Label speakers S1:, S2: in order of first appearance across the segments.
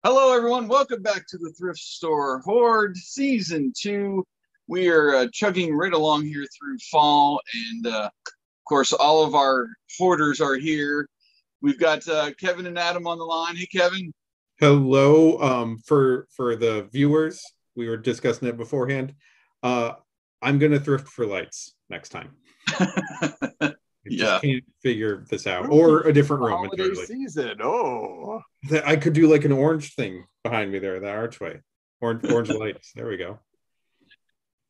S1: Hello, everyone. Welcome back to the Thrift Store Horde Season 2. We are chugging right along here through fall, and of course, all of our hoarders are here. We've got Kevin and Adam on the line. Hey, Kevin.
S2: Hello. For the viewers, we were discussing it beforehand. I'm going to thrift for lights next time. I just can't figure this out. Or a different room.
S3: Holiday season. Oh.
S2: I could do like an orange thing behind me there, the archway. Orange lights. There we go.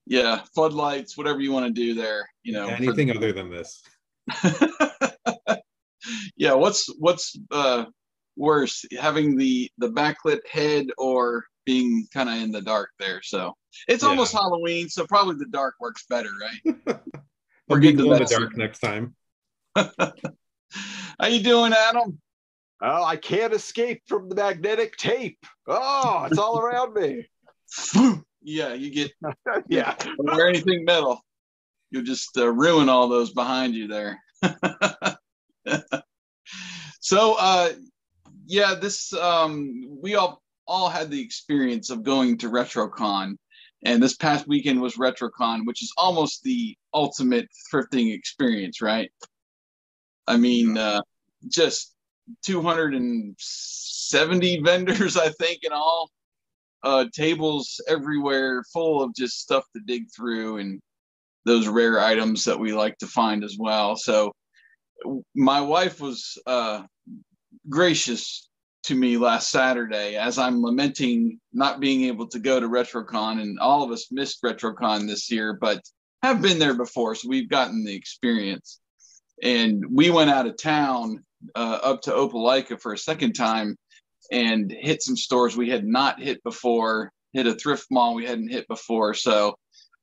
S1: Yeah, floodlights, whatever you want to do there. You know,
S2: anything other than this.
S1: Yeah, what's worse, having the backlit head or being kind of in the dark there? So it's almost Halloween, so probably the dark works better, right?
S2: We're getting to the dark next time.
S1: How you doing, Adam?
S3: Oh, I can't escape from the magnetic tape. Oh, it's all around me.
S1: Yeah, you get or anything metal. You'll just ruin all those behind you there. So, this we all had the experience of going to RetroCon, and this past weekend was RetroCon, which is almost the ultimate thrifting experience, right? I mean, just 270 vendors, I think, in all, tables everywhere, full of just stuff to dig through and those rare items that we like to find as well. So my wife was gracious to me last Saturday as I'm lamenting not being able to go to RetroCon, and all of us missed RetroCon this year, but have been there before, so we've gotten the experience. And we went out of town up to Opelika for a second time and hit some stores we had not hit before, hit a thrift mall we hadn't hit before. So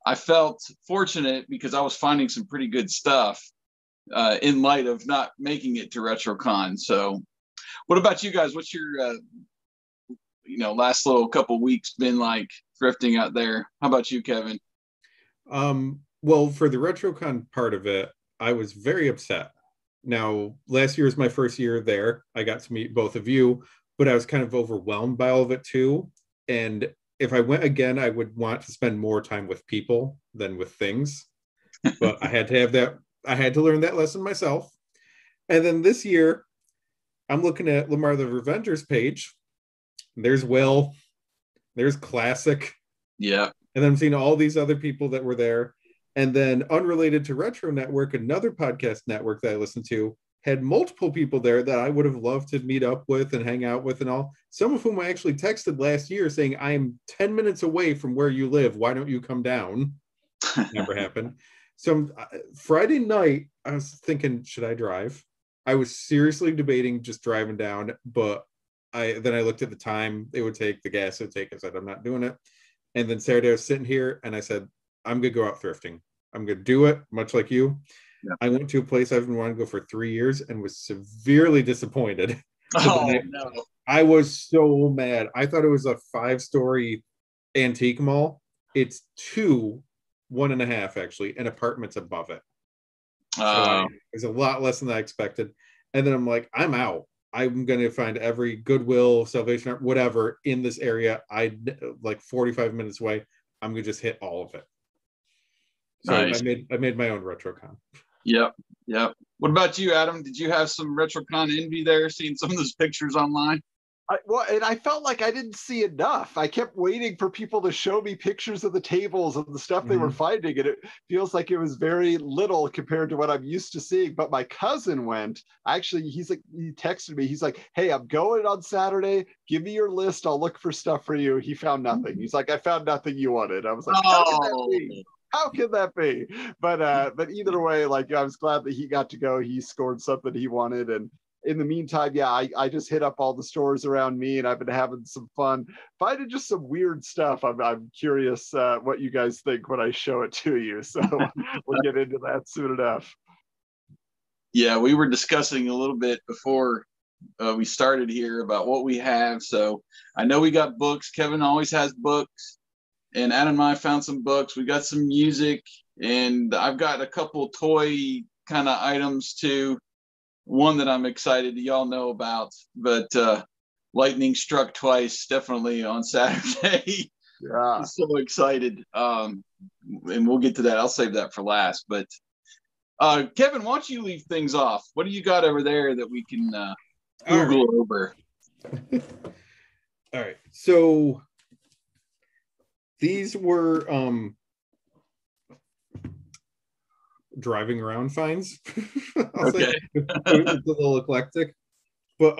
S1: I felt fortunate because I was finding some pretty good stuff in light of not making it to RetroCon. So what about you guys? What's your last little couple weeks been like thrifting out there? How about you, Kevin?
S2: Well, for the RetroCon part of it, I was very upset. Now, last year was my first year there. I got to meet both of you, but I was kind of overwhelmed by all of it too. And if I went again, I would want to spend more time with people than with things. But I had to have that. I had to learn that lesson myself. And then this year, I'm looking at Lamar the Revenger's page. There's Will. There's Classic.
S1: Yeah.
S2: And then I'm seeing all these other people that were there. And then unrelated to Retro Network, another podcast network that I listened to, had multiple people there that I would have loved to meet up with and hang out with and all. Some of whom I actually texted last year saying, I am 10 minutes away from where you live. Why don't you come down? Never happened. So Friday night, I was thinking, should I drive? I was seriously debating just driving down, but then I looked at the time it would take, the gas it would take. I said, I'm not doing it. And then Saturday I was sitting here and I said, I'm going to go out thrifting. I'm going to do it, much like you. Yeah. I went to a place I've been wanting to go for 3 years and was severely disappointed.
S1: No.
S2: I was so mad. I thought it was a 5-story antique mall. It's 2, 1.5 actually, and apartments above it. So it's a lot less than I expected. And then I'm like, I'm out. I'm going to find every Goodwill, Salvation Army, whatever in this area. I like 45 minutes away. I'm going to just hit all of it. So nice. I made my own RetroCon.
S1: Yep. What about you, Adam? Did you have some RetroCon envy there, seeing some of those pictures online?
S3: And I felt like I didn't see enough. I kept waiting for people to show me pictures of the tables and the stuff they were finding, and it feels like it was very little compared to what I'm used to seeing. But my cousin went. Actually, he texted me. He's like, "Hey, I'm going on Saturday. Give me your list. I'll look for stuff for you." He found nothing. He's like, "I found nothing you wanted." I was like, "How can that be?" How can that be? But either way, like I was glad that he got to go. He scored something he wanted, and in the meantime, yeah, I just hit up all the stores around me, and I've been having some fun finding just some weird stuff. I'm curious what you guys think when I show it to you. So we'll get into that soon enough.
S1: Yeah, we were discussing a little bit before we started here about what we have. So I know we got books. Kevin always has books. And Adam and I found some books. We got some music. And I've got a couple toy kind of items too. One that I'm excited y'all know about. But lightning struck twice, definitely on Saturday.
S3: Yeah.
S1: I'm so excited. And we'll get to that. I'll save that for last. But Kevin, why don't you leave things off? What do you got over there that we can Google over?
S2: All right. So these were driving around finds.
S1: Okay.
S2: It's a little eclectic. But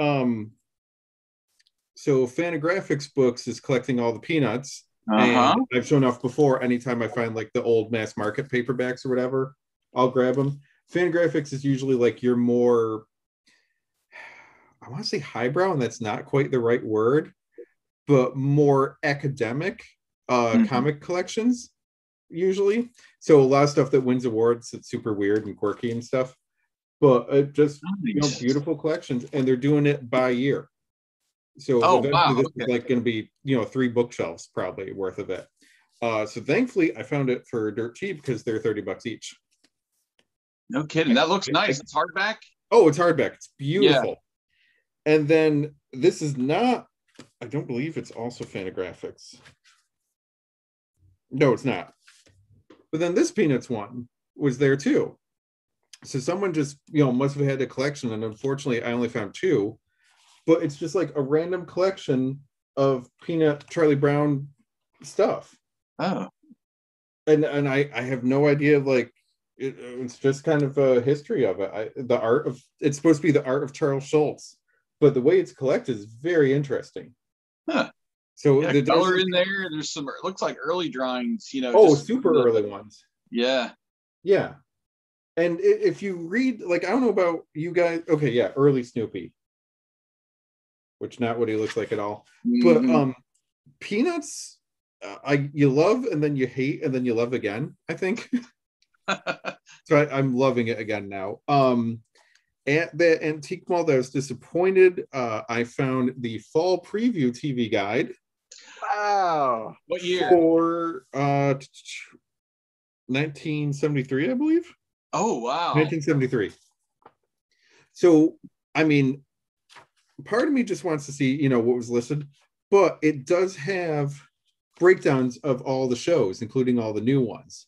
S2: so Fantagraphics Books is collecting all the Peanuts. And I've shown off before, anytime I find like the old mass market paperbacks or whatever, I'll grab them. Fantagraphics is usually like your more, I want to say highbrow, and that's not quite the right word, but more academic comic collections usually. So a lot of stuff that wins awards that's super weird and quirky and stuff, but just beautiful collections, and they're doing it by year. So eventually this is like going to be 3 bookshelves probably worth of it. So thankfully I found it for dirt cheap because they're $30 each.
S1: No kidding. That looks nice. It's hardback.
S2: Oh, it's hardback. It's beautiful. Yeah. And then this is not, I don't believe it's also Fantagraphics. No, it's not. But then this Peanuts one was there too. So someone just, must have had a collection, and unfortunately I only found 2. But it's just like a random collection of Peanut Charlie Brown stuff.
S1: Oh.
S2: And I have no idea, like, it's just kind of a history of it. It's supposed to be the art of Charles Schulz, but the way it's collected is very interesting.
S1: Huh.
S2: So
S1: the color in there, there's some, it looks like early drawings,
S2: super early ones.
S1: Yeah.
S2: Yeah. And if you read, like, I don't know about you guys. Okay, yeah, early Snoopy. Which not what he looks like at all. But Peanuts, you love, and then you hate, and then you love again, I think. So I'm loving it again now. At the antique mall that I was disappointed, I found the fall preview TV guide.
S3: Wow.
S1: What year?
S2: For 1973, I believe.
S1: Oh, wow.
S2: 1973. So, I mean, part of me just wants to see, what was listed, but it does have breakdowns of all the shows, including all the new ones.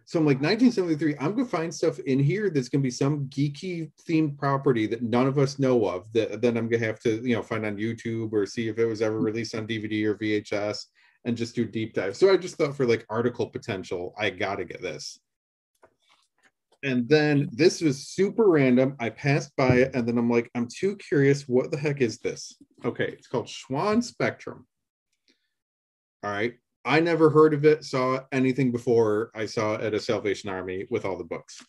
S2: So I'm like, 1973, I'm going to find stuff in here that's going to be some geeky themed property that none of us know of, that then I'm going to have to, find on YouTube or see if it was ever released on DVD or VHS and just do deep dive. So I just thought for like article potential, I got to get this. And then this was super random. I passed by it, and then I'm like, I'm too curious. What the heck is this? Okay, it's called Schwann Spectrum. All right. I never heard of it, saw anything before I saw it at a Salvation Army with all the books.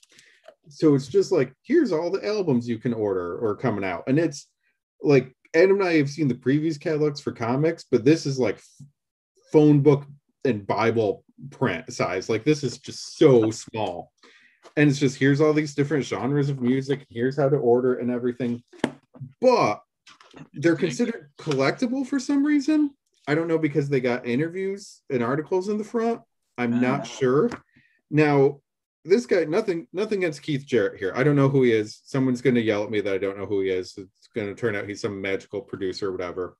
S2: So it's just like, here's all the albums you can order or coming out. And it's like, Adam and I have seen the previous catalogs for comics, but this is like phone book and Bible print size. Like, this is just so small. And it's just, here's all these different genres of music. Here's how to order and everything. But they're considered collectible for some reason. I don't know, because they got interviews and articles in the front. I'm not sure. Now, this guy, nothing against Keith Jarrett here. I don't know who he is. Someone's going to yell at me that I don't know who he is. It's going to turn out he's some magical producer or whatever.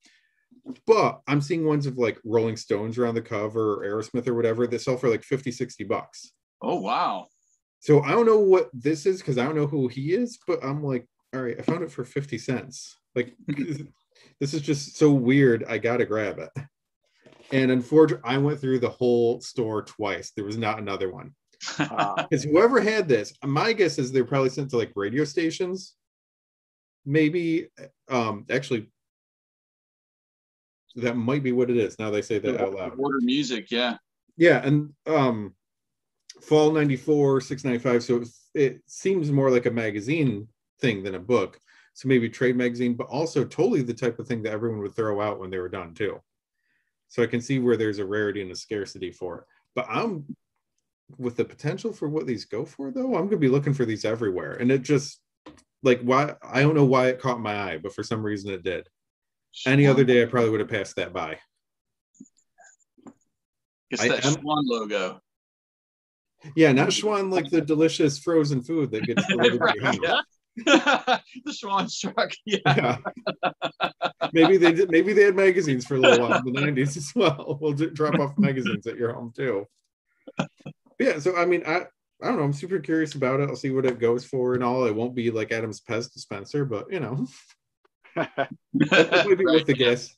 S2: But I'm seeing ones of like Rolling Stones around the cover or Aerosmith or whatever that sell for like $50-$60.
S1: Oh, wow.
S2: So I don't know what this is, because I don't know who he is, but I'm like, all right, I found it for 50 cents. Like, this is just so weird. I got to grab it. And unfortunately, I went through the whole store twice. There was not another one. Because whoever had this, my guess is they're probably sent to like radio stations. Maybe, actually, that might be what it is. Now they say that out loud.
S1: Order music, yeah.
S2: Yeah, and fall 94, 695. So it seems more like a magazine thing than a book. So maybe trade magazine, but also totally the type of thing that everyone would throw out when they were done too. So I can see where there's a rarity and a scarcity for it. But I'm with the potential for what these go for, though, I'm gonna be looking for these everywhere. And it just like, why, I don't know why it caught my eye, but for some reason it did. Any other day I probably would have passed that by.
S1: It's that Schwan logo.
S2: Yeah, not Schwan like the delicious frozen food that gets delivered to your house.
S1: Yeah. The Schwan truck. Yeah.
S2: Maybe they had magazines for a little while in the 90s as well. We'll drop off magazines at your home too. Yeah, so I mean, I don't know. I'm super curious about it. I'll see what it goes for and all. It won't be like Adam's Pez dispenser, but you know, it might be worth the guess.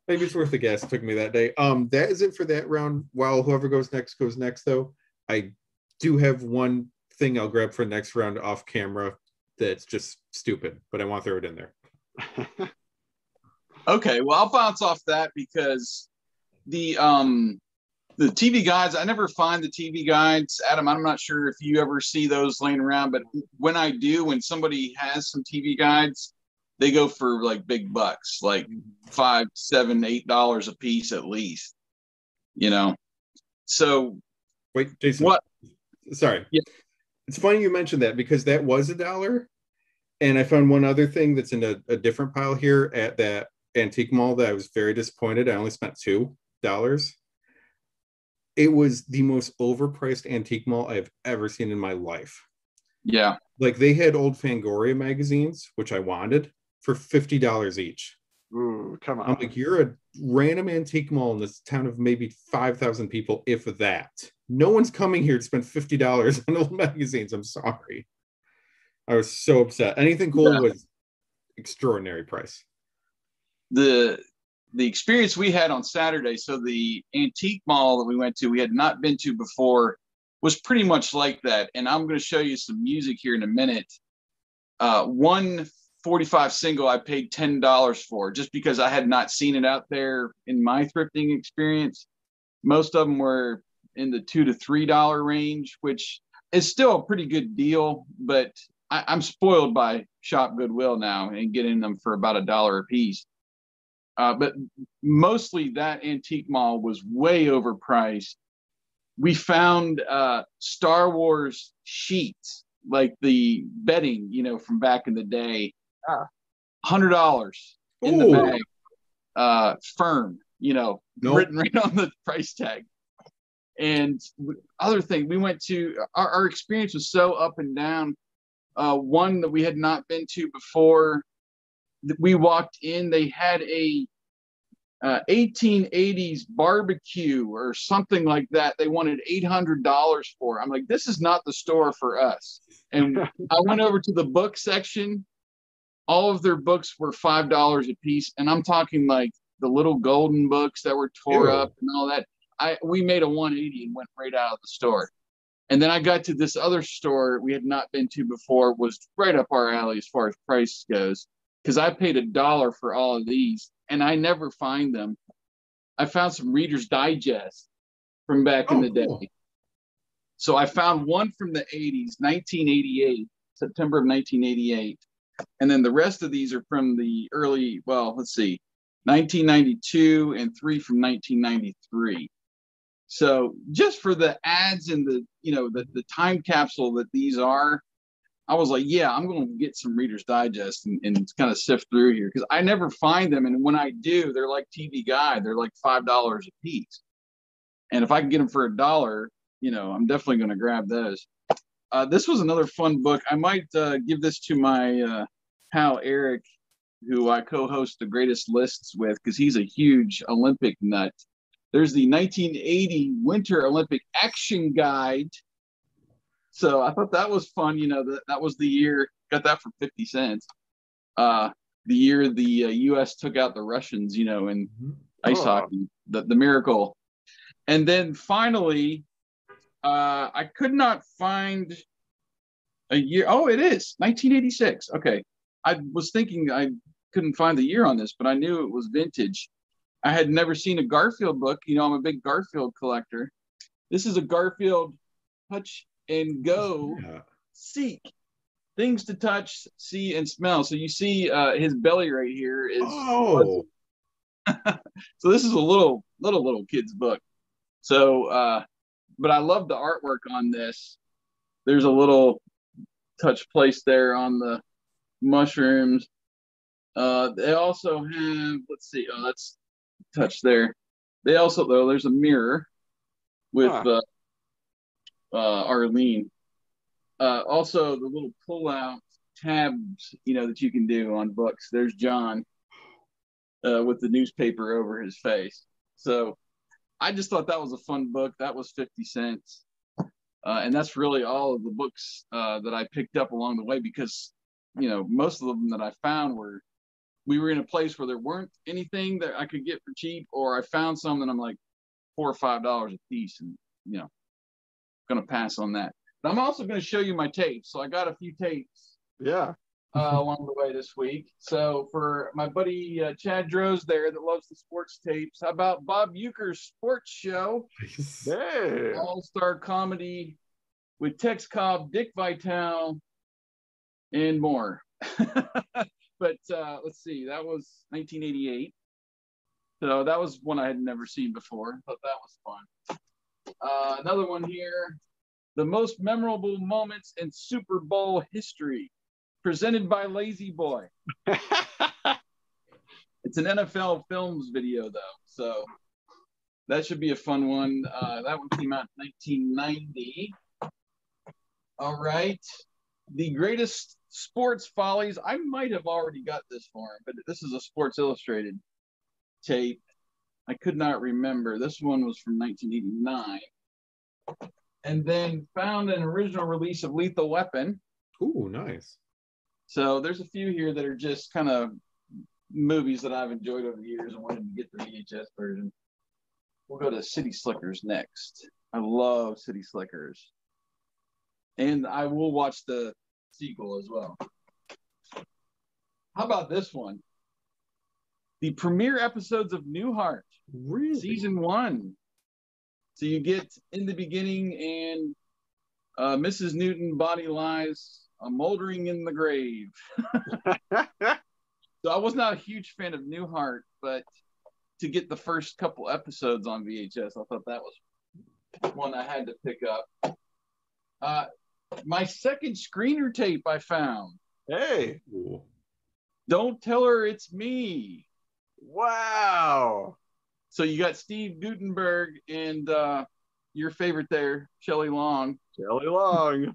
S2: Maybe it's worth the gas. It took me that day. That is it for that round. While whoever goes next, though. I do have one thing I'll grab for next round off camera that's just stupid, but I want to throw it in there.
S1: Okay, well, I'll bounce off that because the TV guides, I never find the TV guides. Adam, I'm not sure if you ever see those laying around, but when I do, when somebody has some TV guides, they go for like big bucks, like $5, $7, $8 a piece at least, you know? So
S2: wait, Jason,
S1: what?
S2: Sorry.
S1: Yeah.
S2: It's funny you mentioned that because that was $1. And I found one other thing that's in a different pile here at that antique mall that I was very disappointed. I only spent $2. It was the most overpriced antique mall I've ever seen in my life.
S1: Yeah.
S2: Like they had old Fangoria magazines, which I wanted, for $50 each.
S3: Ooh, come on.
S2: I'm like, you're a random antique mall in this town of maybe 5,000 people, if that. No one's coming here to spend $50 on old magazines. I'm sorry. I was so upset. Anything cool was extraordinary price.
S1: The experience we had on Saturday, so the antique mall that we went to, we had not been to before, was pretty much like that. And I'm going to show you some music here in a minute. 145 single I paid $10 for, just because I had not seen it out there in my thrifting experience. Most of them were in the $2 to $3 range, which is still a pretty good deal, but I'm spoiled by Shop Goodwill now and getting them for about $1 a piece. But mostly that antique mall was way overpriced. We found Star Wars sheets, like the bedding, you know, from back in the day. $100 in the bag, firm, you know, written right on the price tag. And other thing, we went to, our experience was so up and down. One that we had not been to before, we walked in, they had a 1880s barbecue or something like that. They wanted $800 for. I'm like, this is not the store for us. And I went over to the book section. All of their books were $5 a piece, and I'm talking like the little golden books that were tore up and all that. We made a 180 and went right out of the store. And then I got to this other store we had not been to before, was right up our alley as far as price goes, because I paid $1 for all of these, and I never find them. I found some Reader's Digest from back in the day. So I found one from the 80s, 1988, September of 1988. And then the rest of these are from the early, 1992 and 3 from 1993. So just for the ads and the time capsule that these are, I was like, yeah, I'm going to get some Reader's Digest and kind of sift through here, because I never find them. And when I do, they're like TV Guide. They're like $5 a piece. And if I can get them for $1, I'm definitely going to grab those. This was another fun book. I might give this to my pal Eric, who I co-host the Greatest Lists with, because he's a huge Olympic nut. There's the 1980 Winter Olympic Action Guide. So I thought that was fun. That was the year, got that for 50 cents. The year the U.S. took out the Russians, in ice hockey, the miracle. And then finally, I could not find a year. Oh, it is 1986. Okay. I was thinking I couldn't find the year on this, but I knew it was vintage. I had never seen a Garfield book. I'm a big Garfield collector. This is a Garfield touch and go, seek. Things to touch, see, and smell. So you see his belly right here is so this is a little kid's book. So but I love the artwork on this. There's a little touch place there on the mushrooms. They also have, let's see, that's touch there. They also, though, there's a mirror with Arlene. Also, the little pull-out tabs, that you can do on books. There's John with the newspaper over his face. So I just thought that was a fun book. That was 50 cents. And that's really all of the books that I picked up along the way, because, most of them that I found we were in a place where there weren't anything that I could get for cheap, or I found some that I'm like $4 or $5 a piece, and, going to pass on that. But I'm also going to show you my tapes. So I got a few tapes.
S3: Yeah.
S1: Along the way this week. So for my buddy Chad Droz there that loves the sports tapes, how about Bob Euchre's sports show?
S3: Hey.
S1: All-star comedy with Tex Cobb, Dick Vitale, and more. But let's see, that was 1988. So that was one I had never seen before. Thought that was fun. Another one here, the most memorable moments in Super Bowl history, presented by Lazy Boy. It's an NFL Films video, though, so that should be a fun one. That one came out in 1990. All right. The greatest sports follies. I might have already got this for him, but this is a Sports Illustrated tape. I could not remember. This one was from 1989. And then found an original release of Lethal Weapon.
S2: Ooh, nice.
S1: So there's a few here that are just kind of movies that I've enjoyed over the years and wanted to get the VHS version. We'll go to City Slickers next. I love City Slickers. And I will watch the sequel as well. How about this one? The premiere episodes of Newhart.
S2: Really?
S1: Season 1. So you get in the beginning and Mrs. Newton body lies moldering in the grave. So I was not a huge fan of Newhart, but to get the first couple episodes on VHS, I thought that was one I had to pick up. My second screener tape I found.
S3: Hey.
S1: Don't Tell Her It's Me.
S3: Wow.
S1: So you got Steve Guttenberg and your favorite there, Shelley Long.
S3: Shelley Long.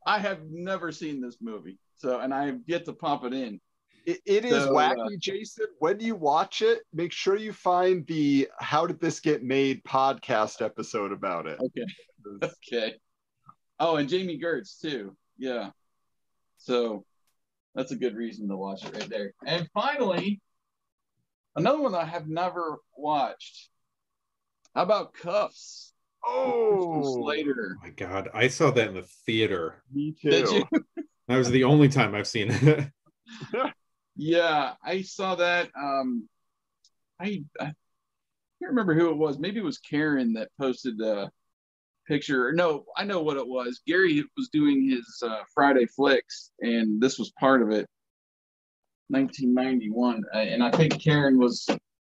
S1: I have never seen this movie, and I have yet to pop it in.
S3: It is wacky, Jason. When you watch it, make sure you find the How Did This Get Made podcast episode about it.
S1: Okay. Oh, and Jamie Gertz, too. Yeah. So that's a good reason to watch it right there. And finally, another one that I have never watched. How about Cuffs?
S3: Oh,
S1: Slater.
S2: Oh my God, I saw that in the theater.
S3: Me too.
S1: Did you?
S2: That was the only time I've seen it.
S1: Yeah, I saw that. I can't remember who it was. Maybe it was Karen that posted a picture. No, I know what it was. Gary was doing his Friday Flicks, and this was part of it. 1991, and I think Karen was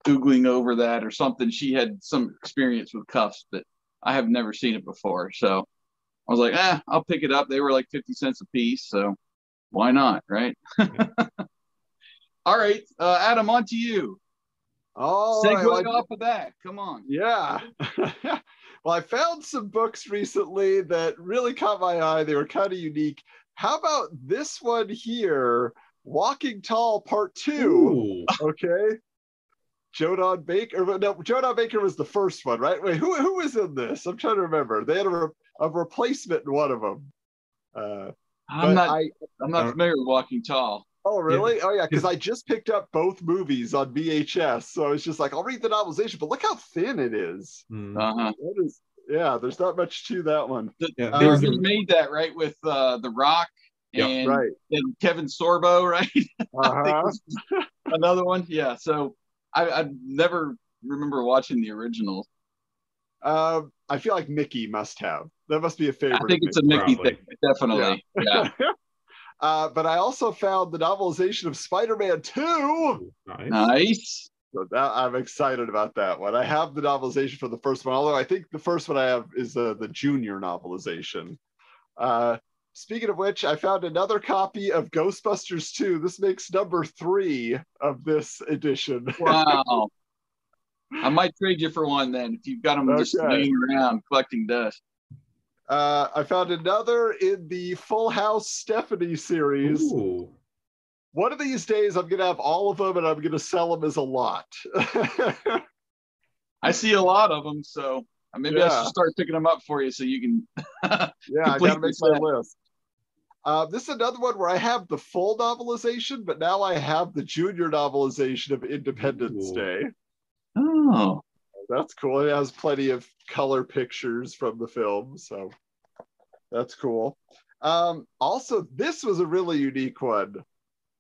S1: Googling over that or something. She had some experience with Cuffs, but I have never seen it before. So I was like, I'll pick it up. They were like 50 cents a piece, so why not, right? All right, Adam, on to you. Segue off of that. Come on.
S3: Yeah. Well, I found some books recently that really caught my eye. They were kind of unique. How about this one here? Walking Tall Part 2.
S2: Ooh.
S3: Okay. Joe Don Baker. No, Joe Don Baker was the first one, right? Wait, who was in this? I'm trying to remember. They had a replacement in one of them.
S1: I'm not familiar with Walking Tall.
S3: Oh, really? Yeah. Oh, yeah, because I just picked up both movies on VHS. So I was just like, I'll read the novelization, but look how thin it is.
S1: Uh-huh.
S3: Yeah, there's not much to that one.
S1: They made that, right, with The Rock and, and Kevin Sorbo, right?
S3: Uh-huh.
S1: Another one? Yeah, so I never remember watching the original.
S3: I feel like Mickey must have. That must be a favorite.
S1: I think it's a Mickey thing, definitely. Yeah.
S3: But I also found the novelization of Spider-Man 2.
S1: Nice.
S3: So I'm excited about that one. I have the novelization for the first one, although I think the first one I have is the junior novelization. Speaking of which, I found another copy of Ghostbusters 2. This makes number 3 of this edition.
S1: Wow. I might trade you for one then, if you've got them just laying around collecting dust.
S3: I found another in the Full House Stephanie series.
S2: Ooh.
S3: One of these days, I'm going to have all of them, and I'm going to sell them as a lot.
S1: I see a lot of them, so maybe I should start picking them up for you so you can.
S3: I got to make my list. This is another one where I have the full novelization, but now I have the junior novelization of Independence Day.
S1: Oh.
S3: That's cool. It has plenty of color pictures from the film, so that's cool. Also, this was a really unique one.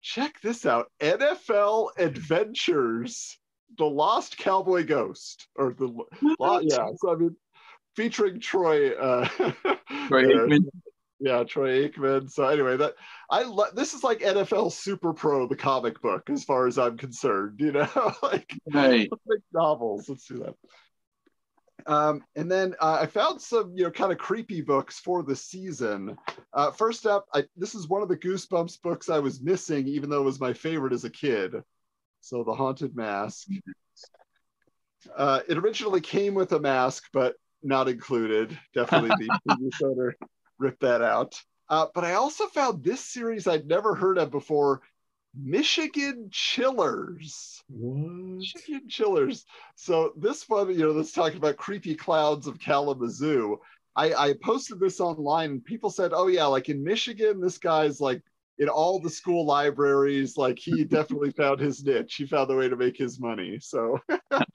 S3: Check this out. NFL Adventures, The Lost Cowboy Ghost. So I mean, featuring Troy.
S1: Troy Aikman.
S3: Yeah, Troy Aikman. So anyway, this is like NFL Super Pro, the comic book, as far as I'm concerned. You know, like let's make novels. Let's do that. And then I found some, kind of creepy books for the season. First up, this is one of the Goosebumps books I was missing, even though it was my favorite as a kid. So The Haunted Mask. It originally came with a mask, but not included. Definitely the previous owner ripped that out. But I also found this series I'd never heard of before, Michigan Chillers.
S2: What?
S3: Michigan Chillers. So this one, that's talking about creepy clowns of Kalamazoo. I posted this online and people said, oh yeah, like in Michigan, this guy's like in all the school libraries, like he definitely found his niche. He found the way to make his money. So the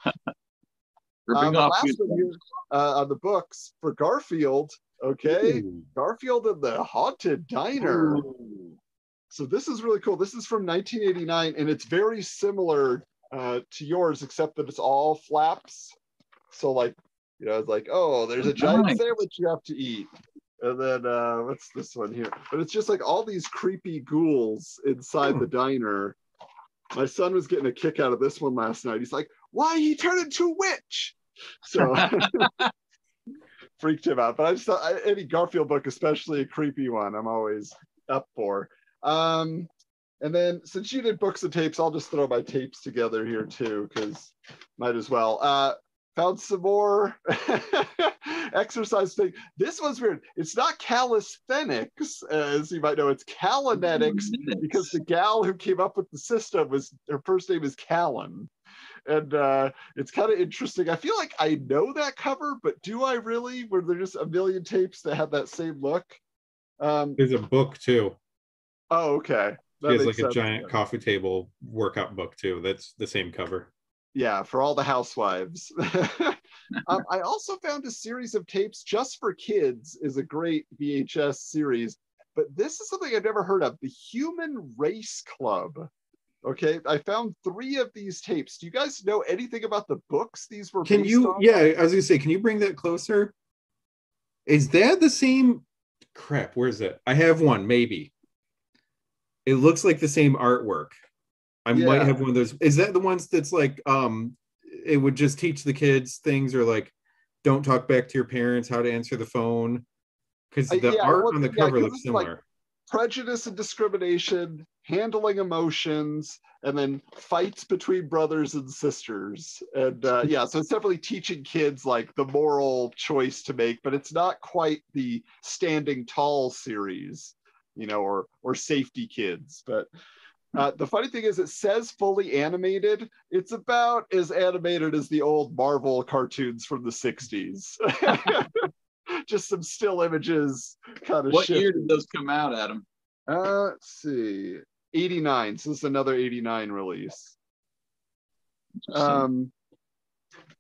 S3: last one here on the books for Garfield. Okay. Ooh. Garfield and the Haunted Diner. Ooh. So this is really cool. This is from 1989, and it's very similar to yours, except that it's all flaps. So like, it's like, oh, there's a giant sandwich you have to eat. And then what's this one here? But it's just like all these creepy ghouls inside the diner. My son was getting a kick out of this one last night. He's like, why he turned into a witch? So freaked him out. But I just thought any Garfield book, especially a creepy one, I'm always up for. And then since you did books and tapes, I'll just throw my tapes together here too, because might as well. Found some more exercise thing. This one's weird. It's not calisthenics, as you might know. It's Calinetics, because the gal who came up with the system her first name is Callan. And it's kind of interesting. I feel like I know that cover, but do I really? Were there just a million tapes that had that same look?
S2: There's a book too.
S3: Oh, okay.
S2: She has like a giant coffee table workout book too. That's the same cover.
S3: Yeah, for all the housewives. I also found a series of tapes just for kids is a great VHS series, but this is something I've never heard of, the Human Race Club. Okay, I found 3 of these tapes. Do you guys know anything about the books these were based on?
S2: Yeah, I was gonna say, can you bring that closer? Is that the same? Crap, where's it? I have one, maybe. It looks like the same artwork. I might have one of those. Is that the ones that's like, it would just teach the kids things, or like, don't talk back to your parents, how to answer the phone? Because the art on the cover looks similar. Like
S3: prejudice and discrimination, handling emotions, and then fights between brothers and sisters. And so it's definitely teaching kids like the moral choice to make, but it's not quite the Standing Tall series, or Safety Kids. But the funny thing is, it says fully animated. It's about as animated as the old Marvel cartoons from the 60s. Just some still images kind of.
S1: What year did those come out, Adam?
S3: Let's see. 89. So this is another 89 release.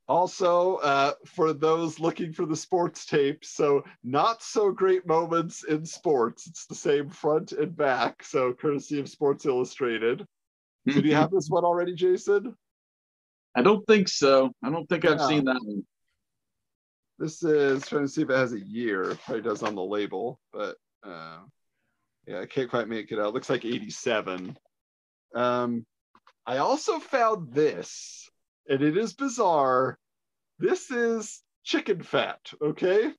S3: Also, for those looking for the sports tape, so not so great moments in sports. It's the same front and back, so courtesy of Sports Illustrated. So do you have this one already, Jason?
S1: I don't think so. I don't think I've seen that one.
S3: This is trying to see if it has a year. It probably does on the label, but yeah, I can't quite make it out. It looks like 87. I also found this, and it is bizarre. This is chicken fat, okay?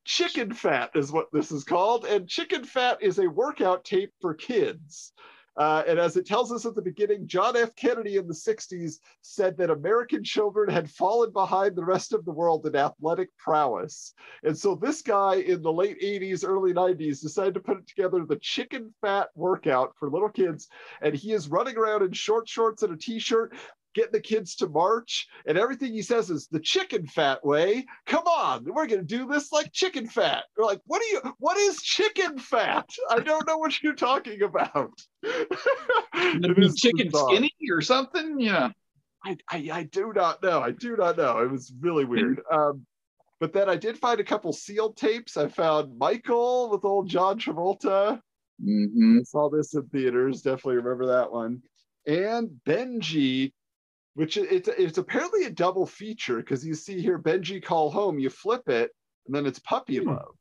S3: Chicken fat is what this is called, and chicken fat is a workout tape for kids. And as it tells us at the beginning, John F. Kennedy in the 60s said that American children had fallen behind the rest of the world in athletic prowess. And so this guy in the late 80s, early 90s decided to put together the chicken fat workout for little kids. And he is running around in short shorts and a t-shirt, getting the kids to march, and everything he says is the chicken fat way. Come on, we're gonna do this like chicken fat. We're like, what is chicken fat? I don't know what you're talking about.
S1: Chicken bizarre. Skinny or something? Yeah.
S3: I do not know. I do not know. It was really weird. But then I did find a couple sealed tapes. I found Michael with old John Travolta. I saw this in theaters. Definitely remember that one. And Benji, which it's apparently a double feature, because you see here Benji Call Home, you flip it, and then it's Puppy Love,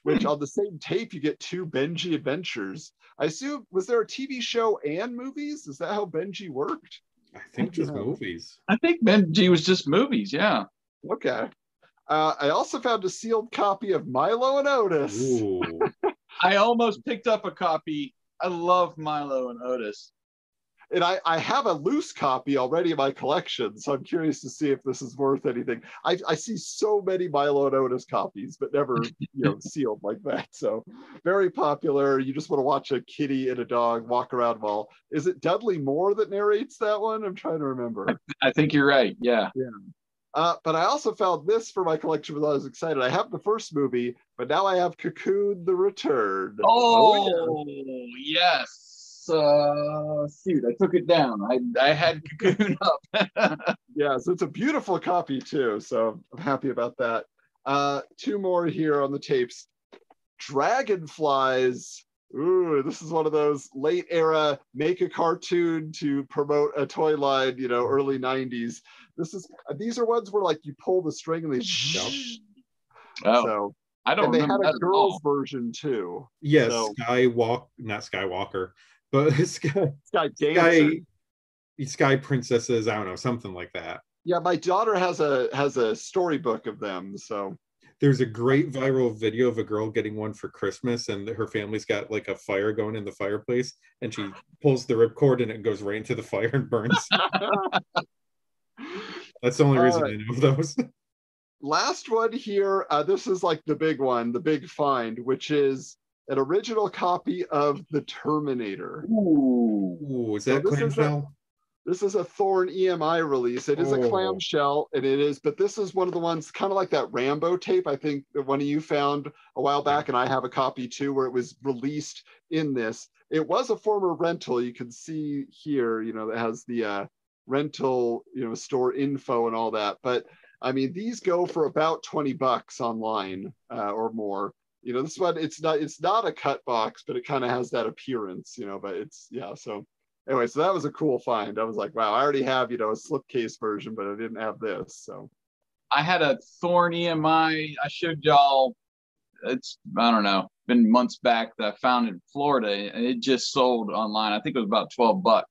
S3: which on the same tape you get 2 Benji adventures. I assume, was there a TV show and movies? Is that how Benji worked?
S2: I think just movies.
S1: I think Benji was just movies, yeah.
S3: Okay. I also found a sealed copy of Milo and Otis.
S2: Ooh.
S1: I almost picked up a copy. I love Milo and Otis.
S3: And I have a loose copy already in my collection, so I'm curious to see if this is worth anything. I see so many Milo and Otis copies, but never sealed like that. So very popular. You just want to watch a kitty and a dog walk around while. Is it Dudley Moore that narrates that one? I'm trying to remember.
S1: I think you're right. Yeah.
S3: But I also found this for my collection because I was excited. I have the first movie, but now I have Cocoon: The Return.
S1: Oh yes. Shoot, I took it down. I had Cocoon up.
S3: Yeah, so it's a beautiful copy too, so I'm happy about that. 2 more here on the tapes. Dragonflies. Ooh, this is one of those late era make a cartoon to promote a toy line, early 90s. These are ones where like you pull the string and they so
S1: I don't
S3: and
S1: remember.
S3: They had a girls version too.
S2: Yes, so. Not Skywalker. But Sky Princesses, I don't know, something like that.
S3: Yeah, my daughter has a storybook of them. So
S2: there's a great viral video of a girl getting one for Christmas, and her family's got like a fire going in the fireplace, and she pulls the ripcord and it goes right into the fire and burns. That's the only reason I know of those.
S3: Last one here. This is like the big one, the big find, which is an original copy of the Terminator.
S2: Ooh, is that clamshell?
S3: This is a Thorn EMI release. It is a clamshell, and but this is one of the ones kind of like that Rambo tape, I think that one of you found a while back, and I have a copy too, where it was released in this. It was a former rental. You can see here, that has the rental, store info and all that. But I mean, these go for about $20 online or more. This one, it's not a cut box, but it kind of has that appearance, but so anyway, so that was a cool find. I was like, wow, I already have, a slipcase version, but I didn't have this. So
S1: I had a Thorn EMI. I showed y'all, I don't know, been months back, that I found in Florida, and it just sold online. I think it was about $12.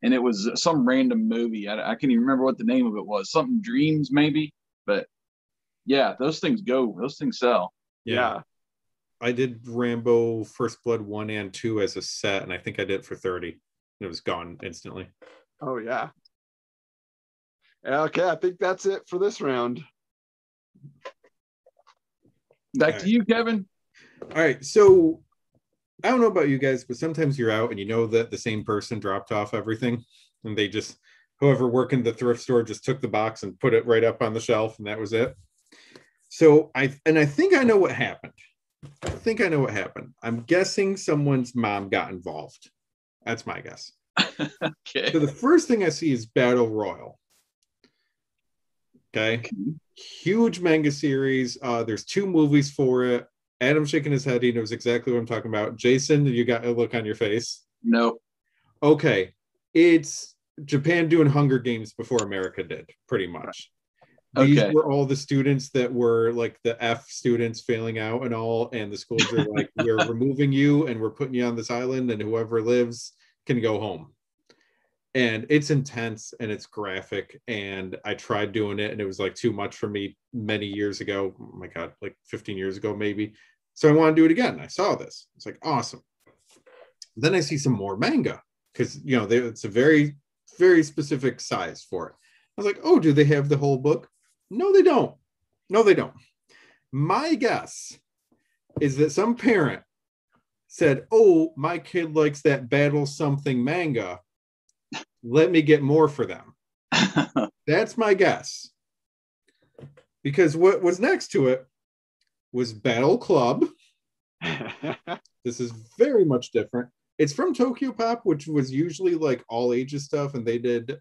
S1: And it was some random movie. I can't even remember what the name of it was. Something Dreams, maybe. But yeah, those things sell.
S2: Yeah. I did Rambo First Blood 1 and 2 as a set, and I think I did it for $30. It was gone instantly.
S3: Oh, yeah. Okay, I think that's it for this round.
S1: Back to you, Kevin.
S2: All right, so I don't know about you guys, but sometimes you're out and you know that the same person dropped off everything, and they just, whoever working the thrift store just took the box and put it right up on the shelf, and that was it. So I think I know what happened. I'm guessing someone's mom got involved. That's my guess.
S1: Okay.
S2: So the first thing I see is Battle Royal. Okay. Huge manga series. There's 2 movies for it. Adam's shaking his head. He knows exactly what I'm talking about. Jason, you got a look on your face?
S1: No.
S2: Okay. It's Japan doing Hunger Games before America did, pretty much. These
S1: Okay.
S2: were all the students that were like the F students failing out and all, and the schools are like, we're removing you and we're putting you on this island, and whoever lives can go home. And it's intense and it's graphic, and I tried doing it and it was like too much for me many years ago. Oh my God, like 15 years ago maybe. So I want to do it again. I saw this. It's like, awesome. Then I see some more manga because, you know, it's a very, very specific size for it. I was like, oh, do they have the whole book? No, they don't. No, they don't. My guess is that some parent said, oh, my kid likes that battle something manga. Let me get more for them. That's my guess. Because what was next to it was Battle Club. This is very much different. It's from Tokyo Pop, which was usually like all ages stuff, and they did,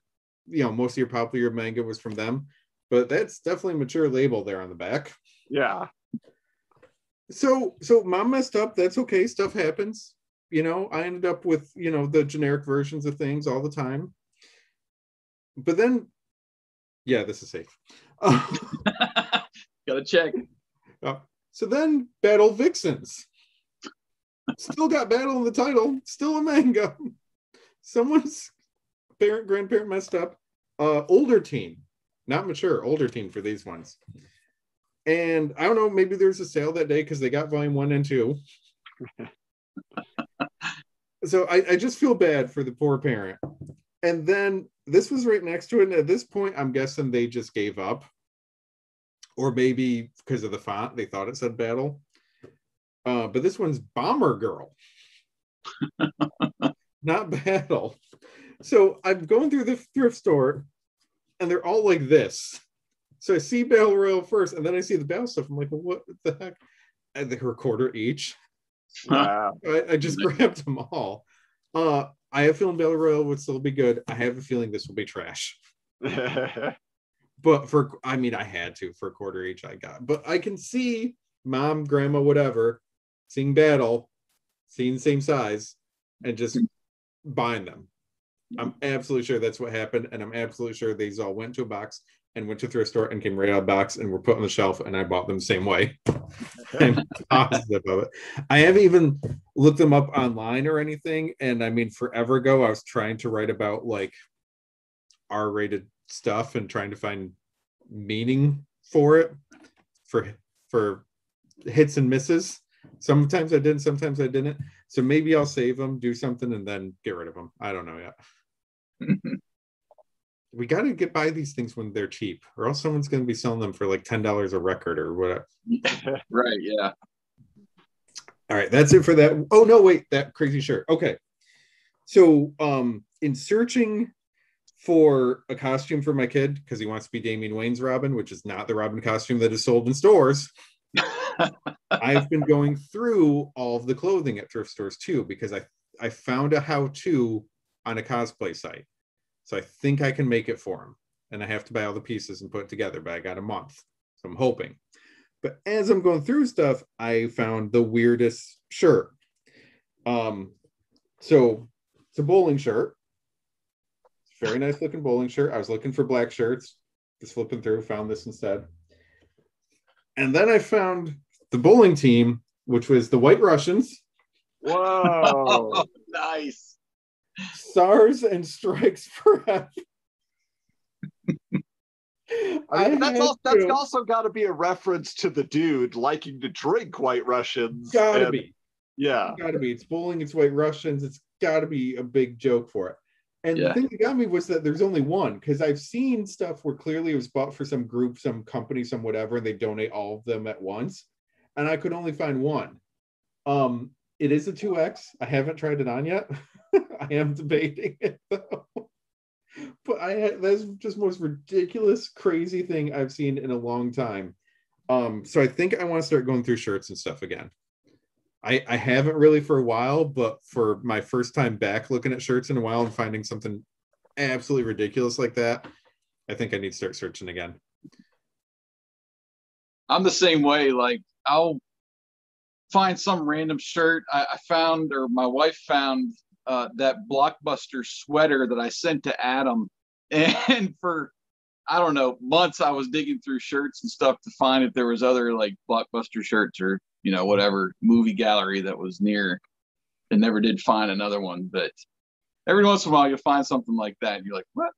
S2: you know, most of your popular manga was from them. But that's definitely a mature label there on the back.
S3: Yeah.
S2: So mom messed up. That's okay. Stuff happens. You know, I ended up with, you know, the generic versions of things all the time. But then, yeah, this is safe.
S1: Gotta check.
S2: So then Battle Vixens. Still got Battle in the title. Still a manga. Someone's grandparent messed up. Older teen. Not mature. Older teen for these ones. And I don't know, maybe there's a sale that day because they got volume 1 and 2. So I just feel bad for the poor parent. And then this was right next to it. And at this point, I'm guessing they just gave up. Or maybe because of the font, they thought it said Battle. But this one's Bomber Girl. Not Battle. So I'm going through the thrift store, and they're all like this. So I see Battle Royale first, and then I see the Battle stuff. I'm like, well, what the heck? And they're a quarter each.
S3: Wow.
S2: I just grabbed them all. I have a feeling Battle Royale would still be good. I have a feeling this will be trash. But I had to for a quarter each I got. But I can see mom, grandma, whatever, seeing Battle, seeing the same size, and just buying them. I'm absolutely sure that's what happened. And I'm absolutely sure these all went to a box and went to a thrift store and came right out of the box and were put on the shelf, and I bought them the same way. I'm positive of it. I haven't even looked them up online or anything. And I mean, forever ago, I was trying to write about like R-rated stuff and trying to find meaning for it, for hits and misses. Sometimes I did, sometimes I didn't. So maybe I'll save them, do something, and then get rid of them. I don't know yet. We got to buy these things when they're cheap, or else someone's going to be selling them for like $10 a record or whatever.
S1: Right, yeah.
S2: All right, that's it for that. Oh, no, wait, that crazy shirt. Okay. So in searching for a costume for my kid, because he wants to be Damian Wayne's Robin, which is not the Robin costume that is sold in stores, I've been going through all of the clothing at thrift stores too, because I found a how-to on a cosplay site. So I think I can make it for him. And I have to buy all the pieces and put it together, but I got a month. So I'm hoping. But as I'm going through stuff, I found the weirdest shirt. So it's a bowling shirt. It's a very nice looking bowling shirt. I was looking for black shirts. Just flipping through, found this instead. And then I found the bowling team, which was the White Russians.
S3: Whoa.
S1: Oh, nice.
S2: SARS and Strikes Forever.
S3: I mean, that's also got to be a reference to the dude liking to drink White Russians.
S2: Gotta be.
S3: Yeah.
S2: Gotta be. It's bowling, it's White Russians. It's gotta be a big joke for it. And the thing that got me was that there's only one, because I've seen stuff where clearly it was bought for some group, some company, some whatever, and they donate all of them at once. And I could only find one. It is a 2X. I haven't tried it on yet. I am debating it though. But that's just the most ridiculous, crazy thing I've seen in a long time. So I think I want to start going through shirts and stuff again. I haven't really for a while, but for my first time back looking at shirts in a while and finding something absolutely ridiculous like that, I think I need to start searching again.
S1: I'm the same way. Like, I'll find some random shirt. I found, or my wife found, that Blockbuster sweater that I sent to Adam. And I don't know, months I was digging through shirts and stuff to find if there was other like Blockbuster shirts or, you know, whatever movie gallery that was near, and never did find another one. But every once in a while you'll find something like that. And you're like, what?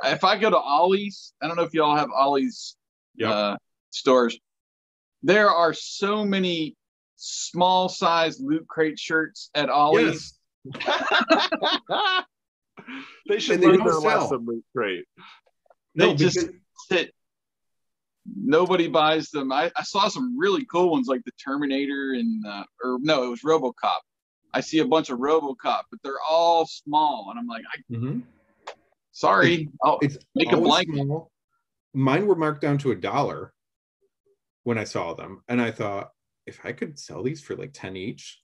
S1: If I go to Ollie's, I don't know if y'all have Ollie's stores. There are so many small size Loot Crate shirts at Ollie's.
S3: Yes. They should
S2: they
S3: learn
S2: don't
S3: their
S2: sell.
S3: lesson, Loot Crate.
S1: They
S2: No,
S1: just
S2: because
S1: sit. Nobody buys them. I saw some really cool ones like the Terminator and or no, it was RoboCop. I see a bunch of RoboCop, but they're all small, and I'm like, sorry, I'll
S2: it's
S1: make a
S2: always
S1: blanket.
S2: small. Mine were marked down to $1 when I saw them, and I thought, if I could sell these for like 10 each,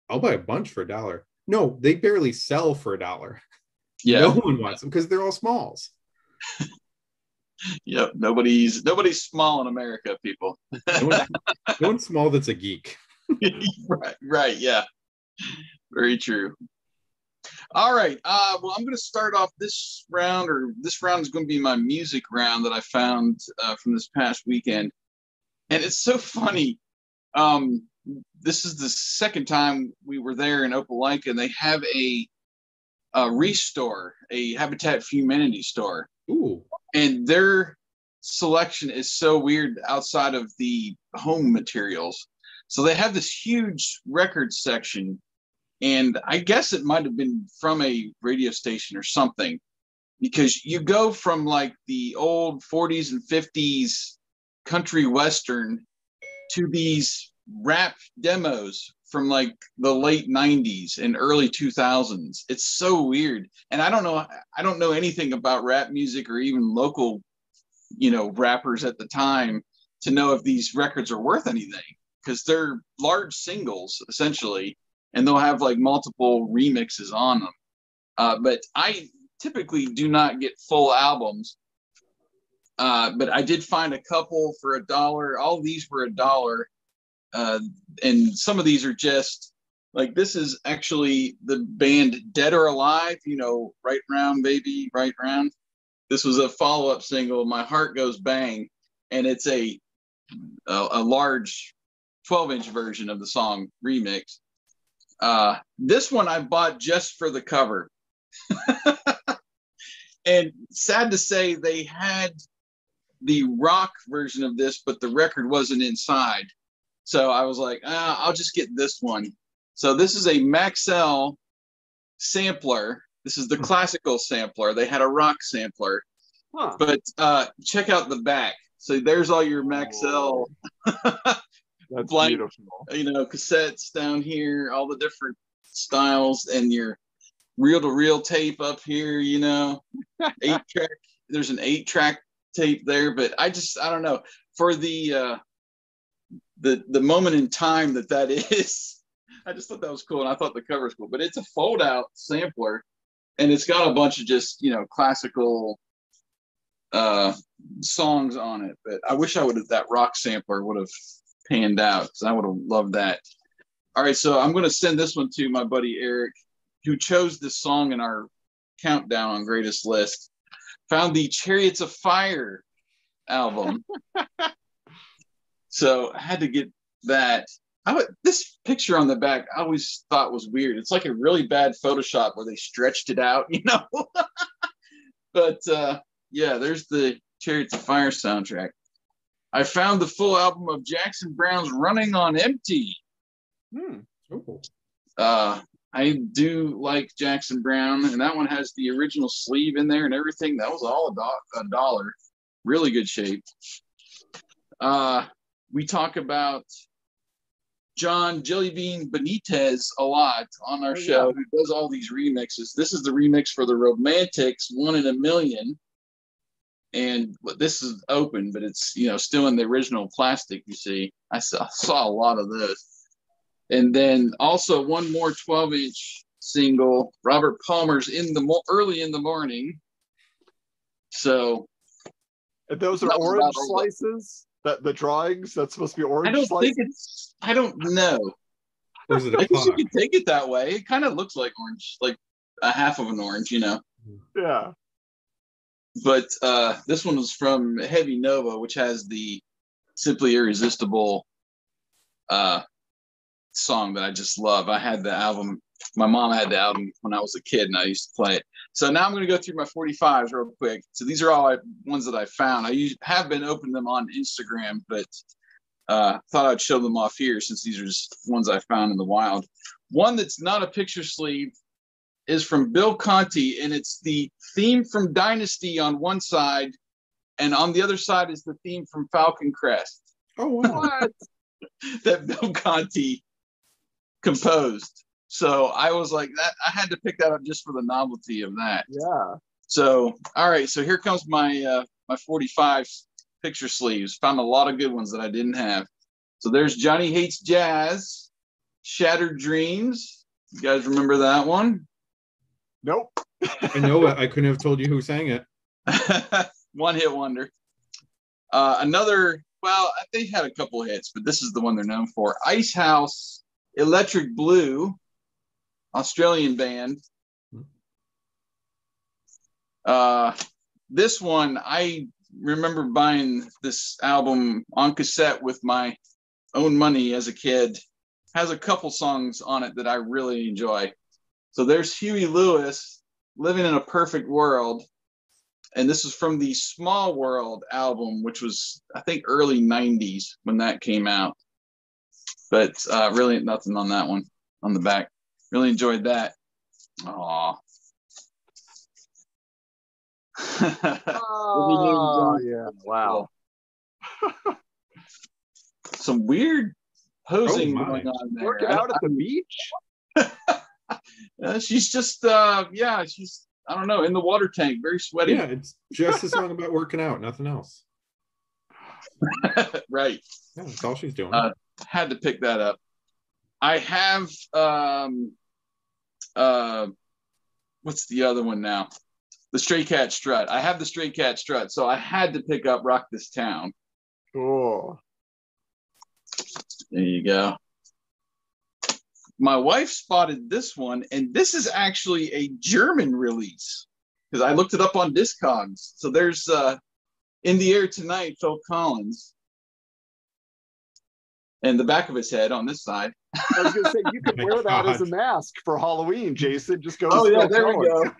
S2: I'll buy a bunch for $1. No, they barely sell for $1.
S1: Yeah,
S2: No one wants them because they're all smalls.
S1: Yep, nobody's small in America, people.
S2: No one's small that's a geek.
S1: right, yeah, very true. All right, well, I'm going to start off this round, or this round is going to be my music round that I found from this past weekend, and it's so funny. This is the second time we were there in Opelika, and they have a restore, a Habitat for Humanity store.
S2: Ooh.
S1: And their selection is so weird outside of the home materials. So they have this huge record section, and I guess it might have been from a radio station or something, because you go from like the old 40s and 50s country western to these rap demos from like the late 90s and early 2000s. It's so weird. And I don't know anything about rap music or even local, you know, rappers at the time to know if these records are worth anything, because they're large singles essentially, and they'll have like multiple remixes on them. But I typically do not get full albums. But I did find a couple for $1. All these were $1. And some of these are just like, this is actually the band Dead or Alive, you know, Right Round Baby, Right Round. This was a follow-up single, My Heart Goes Bang, and it's a large 12-inch version of the song remix. This one I bought just for the cover. And sad to say, they had the rock version of this, but the record wasn't inside. So I was like, I'll just get this one. So this is a Maxell sampler. This is the classical sampler. They had a rock sampler. But check out the back. So there's all your Maxell
S3: That's
S1: blank,
S3: beautiful.
S1: you know, cassettes down here, all the different styles, and your reel-to-reel tape up here, you know, 8-track. There's an 8-track tape there, but I don't know, for the moment in time that is, I just thought that was cool, and I thought the cover was cool. But it's a fold-out sampler, and it's got a bunch of just, you know, classical songs on it. But I wish that rock sampler would have panned out, because I would have loved that. All right, so I'm going to send this one to my buddy Eric, who chose this song in our countdown on Greatest List. Found the Chariots of Fire album. So I had to get that. This picture on the back I always thought was weird. It's like a really bad Photoshop where they stretched it out, you know. But yeah, there's the Chariots of Fire soundtrack. I found the full album of Jackson Browne's Running on Empty. I do like Jackson Browne, and that one has the original sleeve in there and everything. That was all $1. Really good shape. We talk about John Jellybean Benitez a lot on our show, who does all these remixes. This is the remix for the Romantics, 1 in a Million. And this is open, but it's, you know, still in the original plastic, you see. I saw a lot of this. And then also one more 12-inch single, Robert Palmer's Early in the Morning. So.
S3: And those are orange slices? The drawings, that's supposed to be orange slices?
S1: I don't know.
S2: Or is it a
S1: I guess you
S2: clock?
S1: could take it that way. It kind of looks like orange, like a half of an orange, you know.
S3: Yeah.
S1: But this one was from Heavy Nova, which has the Simply Irresistible song that I just love. I had the album. My mom had the album when I was a kid, and I used to play it. So now I'm going to go through my 45s real quick. So these are all ones that I found. I have been opening them on Instagram, but thought I'd show them off here since these are just ones I found in the wild. One that's not a picture sleeve is from Bill Conti, and it's the theme from Dynasty on one side, and on the other side is the theme from Falcon Crest.
S2: Oh, wow.
S1: That Bill Conti composed. So I was like, that I had to pick that up just for the novelty of that.
S3: Yeah.
S1: So, all right. So here comes my my 45 picture sleeves. Found a lot of good ones that I didn't have. So there's Johnny Hates Jazz, Shattered Dreams. You guys remember that one?
S3: Nope.
S2: I know it. I couldn't have told you who sang it.
S1: One hit wonder. Another, well, they had a couple hits, but this is the one they're known for. Ice House, Electric Blue, Australian band. This one, I remember buying this album on cassette with my own money as a kid. Has a couple songs on it that I really enjoy. So there's Huey Lewis, Living in a Perfect World. And this is from the Small World album, which was, I think, early 90s when that came out. But really nothing on that one, on the back. Really enjoyed that. Aww.
S3: Oh, yeah. Wow.
S1: Some weird posing going on there.
S3: Working out at the beach?
S1: She's just, she's, I don't know, in the water tank, very sweaty.
S2: Yeah, it's just a song about working out, nothing else.
S1: Right.
S2: Yeah, that's all she's doing.
S1: Had to pick that up. I have, what's the other one now? The Stray Cat Strut. I have the Stray Cat Strut, so I had to pick up Rock This Town.
S3: Cool.
S1: There you go. My wife spotted this one, and this is actually a German release because I looked it up on Discogs. So there's In the Air Tonight, Phil Collins, and the back of his head on this side.
S3: I was going to say, you could wear that as a mask for Halloween, Jason. Just go.
S1: Oh, yeah, there we go.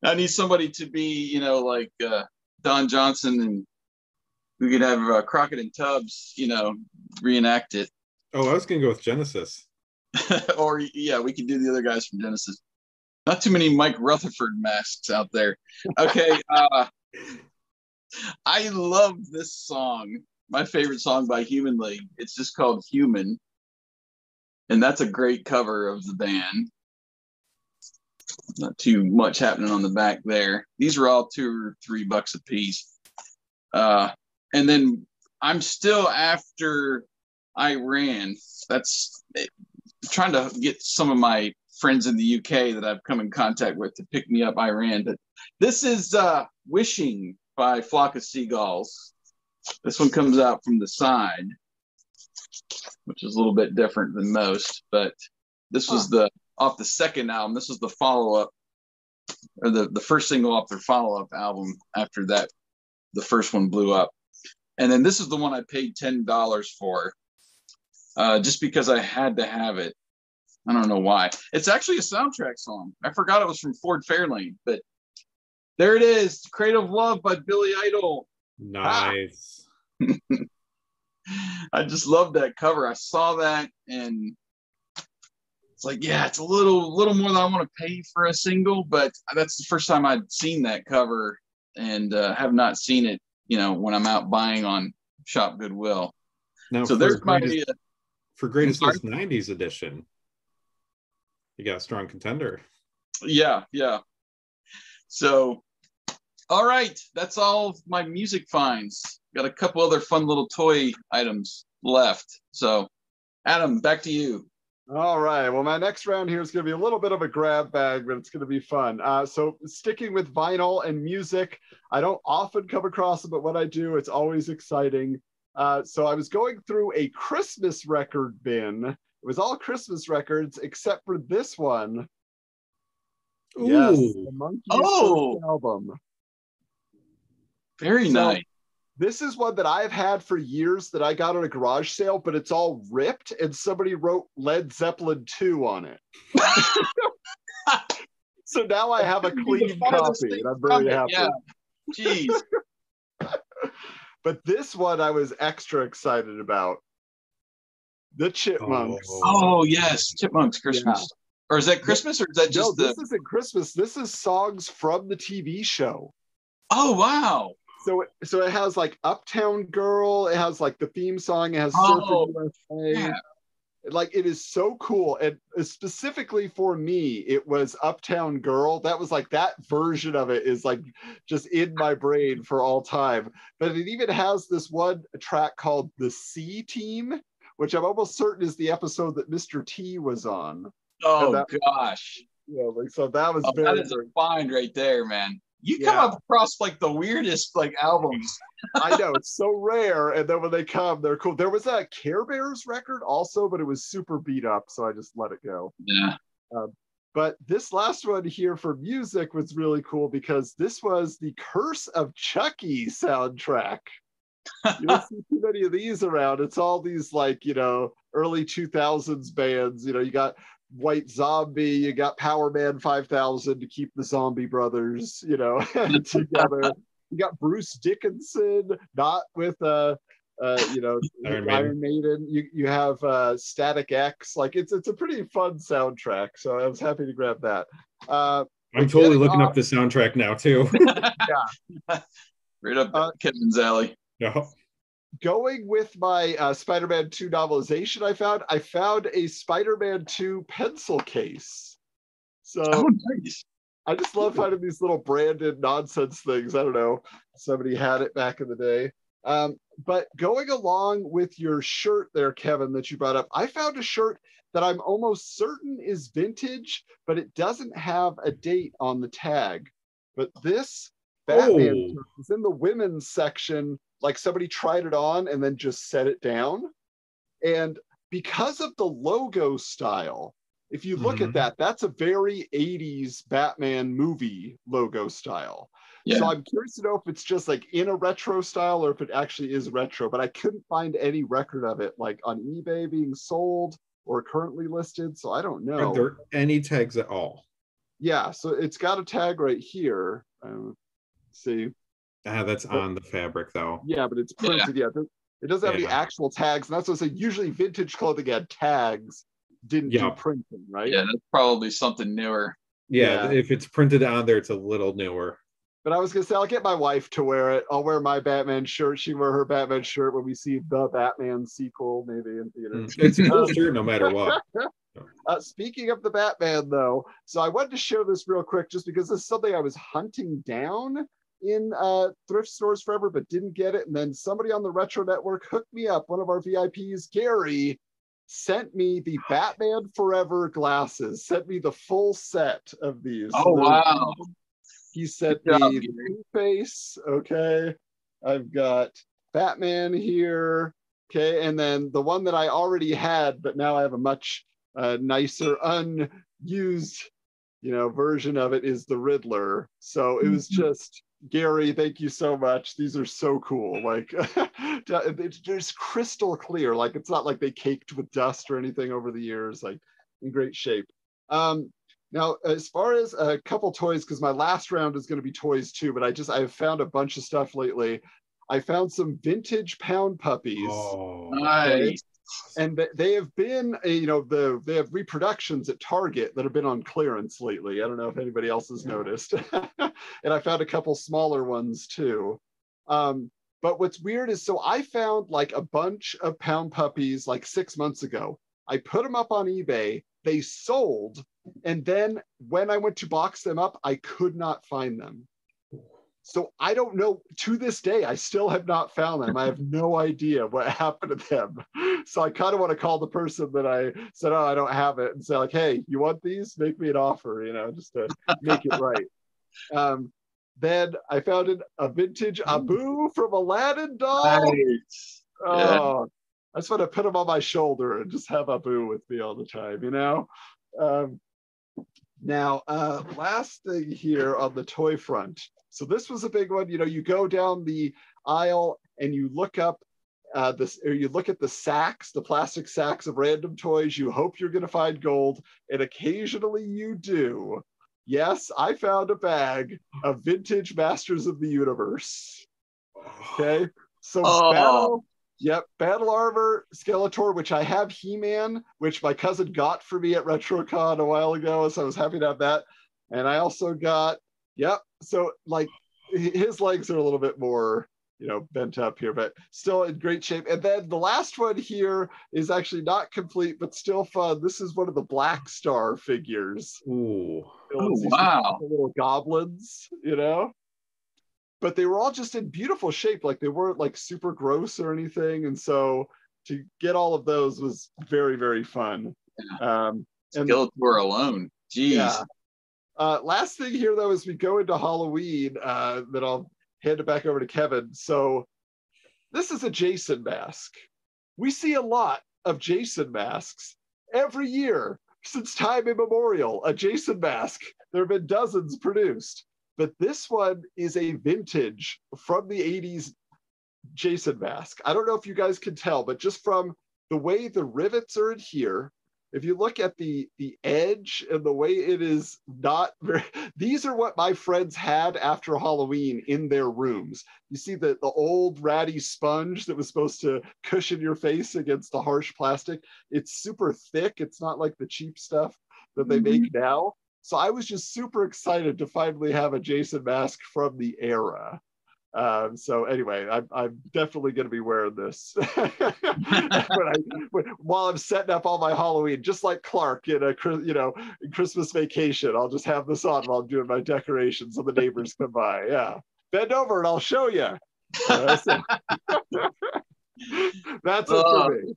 S1: I need somebody to be, like Don Johnson, and we could have Crockett and Tubbs, reenact it.
S2: Oh, I was going to go with Genesis.
S1: Or, yeah, we could do the other guys from Genesis. Not too many Mike Rutherford masks out there. Okay. I love this song. My favorite song by Human League. It's just called Human. And that's a great cover of the band. Not too much happening on the back there. These are all $2 or $3 a piece. And then I'm still after Iran. That's trying to get some of my friends in the UK that I've come in contact with to pick me up Iran. But this is Wishing by Flock of Seagulls. This one comes out from the side, which is a little bit different than most. But this was off the second album. This was the follow-up, or the first single off their follow-up album after that. The first one blew up. And then this is the one I paid $10 for, just because I had to have it. I don't know why. It's actually a soundtrack song. I forgot it was from Ford Fairlane, but there it is. Crate of Love by Billy Idol.
S2: Nice.
S1: I just love that cover. I saw that and it's like, yeah, it's a little more than I want to pay for a single, but that's the first time I'd seen that cover and have not seen it, when I'm out buying on Shop Goodwill.
S2: Now,
S1: so there's my
S2: for Greatest Hits 90s edition. You got a strong contender.
S1: Yeah. So, all right, that's all of my music finds. Got a couple other fun little toy items left. So, Adam, back to you.
S3: All right. Well, my next round here is going to be a little bit of a grab bag, but it's going to be fun. So sticking with vinyl and music, I don't often come across it, but when I do, it's always exciting. So I was going through a Christmas record bin. It was all Christmas records except for this one. Yes,
S2: Ooh.
S3: the Monkeys'
S1: Oh.
S3: first album.
S1: Very nice.
S3: This is one that I've had for years that I got on a garage sale, but it's all ripped and somebody wrote Led Zeppelin 2 on it. So now I have a clean copy and I'm very happy.
S1: Yeah. Jeez.
S3: But this one I was extra excited about. The Chipmunks.
S1: Oh yes, Chipmunks Christmas. Yeah. Or is that Christmas or is that just
S3: this isn't Christmas. This is songs from the TV show.
S1: Oh wow.
S3: So it has like Uptown Girl, it has like the theme song, it has Surfing USA. Yeah. Like it is so cool. And specifically for me, it was Uptown Girl. That was like that version of it is like just in my brain for all time. But it even has this one track called The C Team, which I'm almost certain is the episode that Mr. T was on.
S1: Oh gosh.
S3: Yeah, like so that was very,
S1: that is a find right there, man. You come up across like the weirdest like albums.
S3: I know, it's so rare, and then when they come, they're cool. There was a Care Bears record also, but it was super beat up, so I just let it go.
S1: Yeah.
S3: But this last one here for music was really cool because this was the Curse of Chucky soundtrack. You don't see too many of these around. It's all these like, you know, early 2000s bands. You know, you got White Zombie, you got Power Man 5000 to keep the Zombie Brothers, you know, together. You got Bruce Dickinson, not with you know, Iron Maiden. You have Static X. Like it's a pretty fun soundtrack. So I was happy to grab that.
S2: I'm totally looking up the soundtrack now too.
S3: Yeah,
S1: right up Kevin's alley.
S2: Yeah.
S3: Going with my Spider-Man 2 novelization, I found a Spider-Man 2 pencil case. So
S1: nice.
S3: I just love finding these little branded nonsense things. I don't know. Somebody had it back in the day. But going along with your shirt there, Kevin, that you brought up, I found a shirt that I'm almost certain is vintage, but it doesn't have a date on the tag. But this Batman shirt is in the women's section. Like somebody tried it on and then just set it down. And because of the logo style, if you look at that, that's a very 80s Batman movie logo style. Yeah. So I'm curious to know if it's just like in a retro style or if it actually is retro, but I couldn't find any record of it like on eBay being sold or currently listed. So I don't know.
S2: Are there any tags at all?
S3: Yeah, so it's got a tag right here. See.
S2: That's on the fabric though.
S3: Yeah, but it's printed. Yeah, it doesn't have any actual tags. And that's what I say. Usually vintage clothing had tags, didn't do printing, right?
S1: Yeah, that's probably something newer.
S2: Yeah, if it's printed on there, it's a little newer.
S3: But I was going to say, I'll get my wife to wear it. I'll wear my Batman shirt. She can wear her Batman shirt when we see the Batman sequel, maybe in theaters.
S2: It's a cool shirt no matter what.
S3: Speaking of the Batman, though, so I wanted to show this real quick just because this is something I was hunting down in thrift stores forever, but didn't get it. And then somebody on the Retro Network hooked me up. One of our VIPs, Gary, sent me the Batman Forever glasses, sent me the full set of these.
S1: Oh, wow.
S3: He sent me Two-Face. Okay. I've got Batman here. Okay. And then the one that I already had, but now I have a much nicer, unused, version of it is the Riddler. So it was just, Gary, thank you so much. These are so cool. Like, it's just crystal clear. Like, it's not like they caked with dust or anything over the years. Like, in great shape. Now, as far as a couple toys, because my last round is going to be toys too, but I've found a bunch of stuff lately. I found some vintage pound puppies.
S1: Oh, nice.
S3: And they have been, they have reproductions at Target that have been on clearance lately. I don't know if anybody else has noticed. And I found a couple smaller ones too. But what's weird is, so I found like a bunch of pound puppies like 6 months ago. I put them up on eBay. They sold. And then when I went to box them up, I could not find them. So I don't know, to this day, I still have not found them. I have no idea what happened to them. So I kind of want to call the person that I said, oh, I don't have it, and say like, hey, you want these? Make me an offer, just to make it right. Then I found a vintage Abu from Aladdin doll.
S1: Nice.
S3: Oh, I just want to put him on my shoulder and just have Abu with me all the time, Now, last thing here on the toy front. So this was a big one. You know, you go down the aisle and you look up you look at the sacks, the plastic sacks of random toys. You hope you're going to find gold, and occasionally you do. Yes, I found a bag of vintage Masters of the Universe. Okay, so Battle Armor, Skeletor, which I have He-Man, which my cousin got for me at RetroCon a while ago, so I was happy to have that. And I also got, so like his legs are a little bit more, you know, bent up here, but still in great shape. And then the last one here is actually not complete, but still fun. This is one of the Black Star figures.
S2: Ooh.
S1: Oh, wow.
S3: Little goblins, you know? But they were all just in beautiful shape. Like they weren't like super gross or anything. And so to get all of those was very, very fun.
S1: Skeletor alone. Jeez.
S3: Yeah. Last thing here though, as we go into Halloween, that I'll hand it back over to Kevin. So this is a Jason mask. We see a lot of Jason masks every year since time immemorial. A Jason mask. There have been dozens produced. But this one is a vintage from the 80s Jason mask. I don't know if you guys can tell, but just from the way the rivets are in here, if you look at the edge and the way it is not very, these are what my friends had after Halloween in their rooms. You see the old ratty sponge that was supposed to cushion your face against the harsh plastic. It's super thick. It's not like the cheap stuff that they make now. So I was just super excited to finally have a Jason mask from the era. So anyway, I'm definitely going to be wearing this while I'm setting up all my Halloween, just like Clark in in Christmas Vacation. I'll just have this on while I'm doing my decorations so the neighbors come by. Yeah, bend over and I'll show you. That's it for me.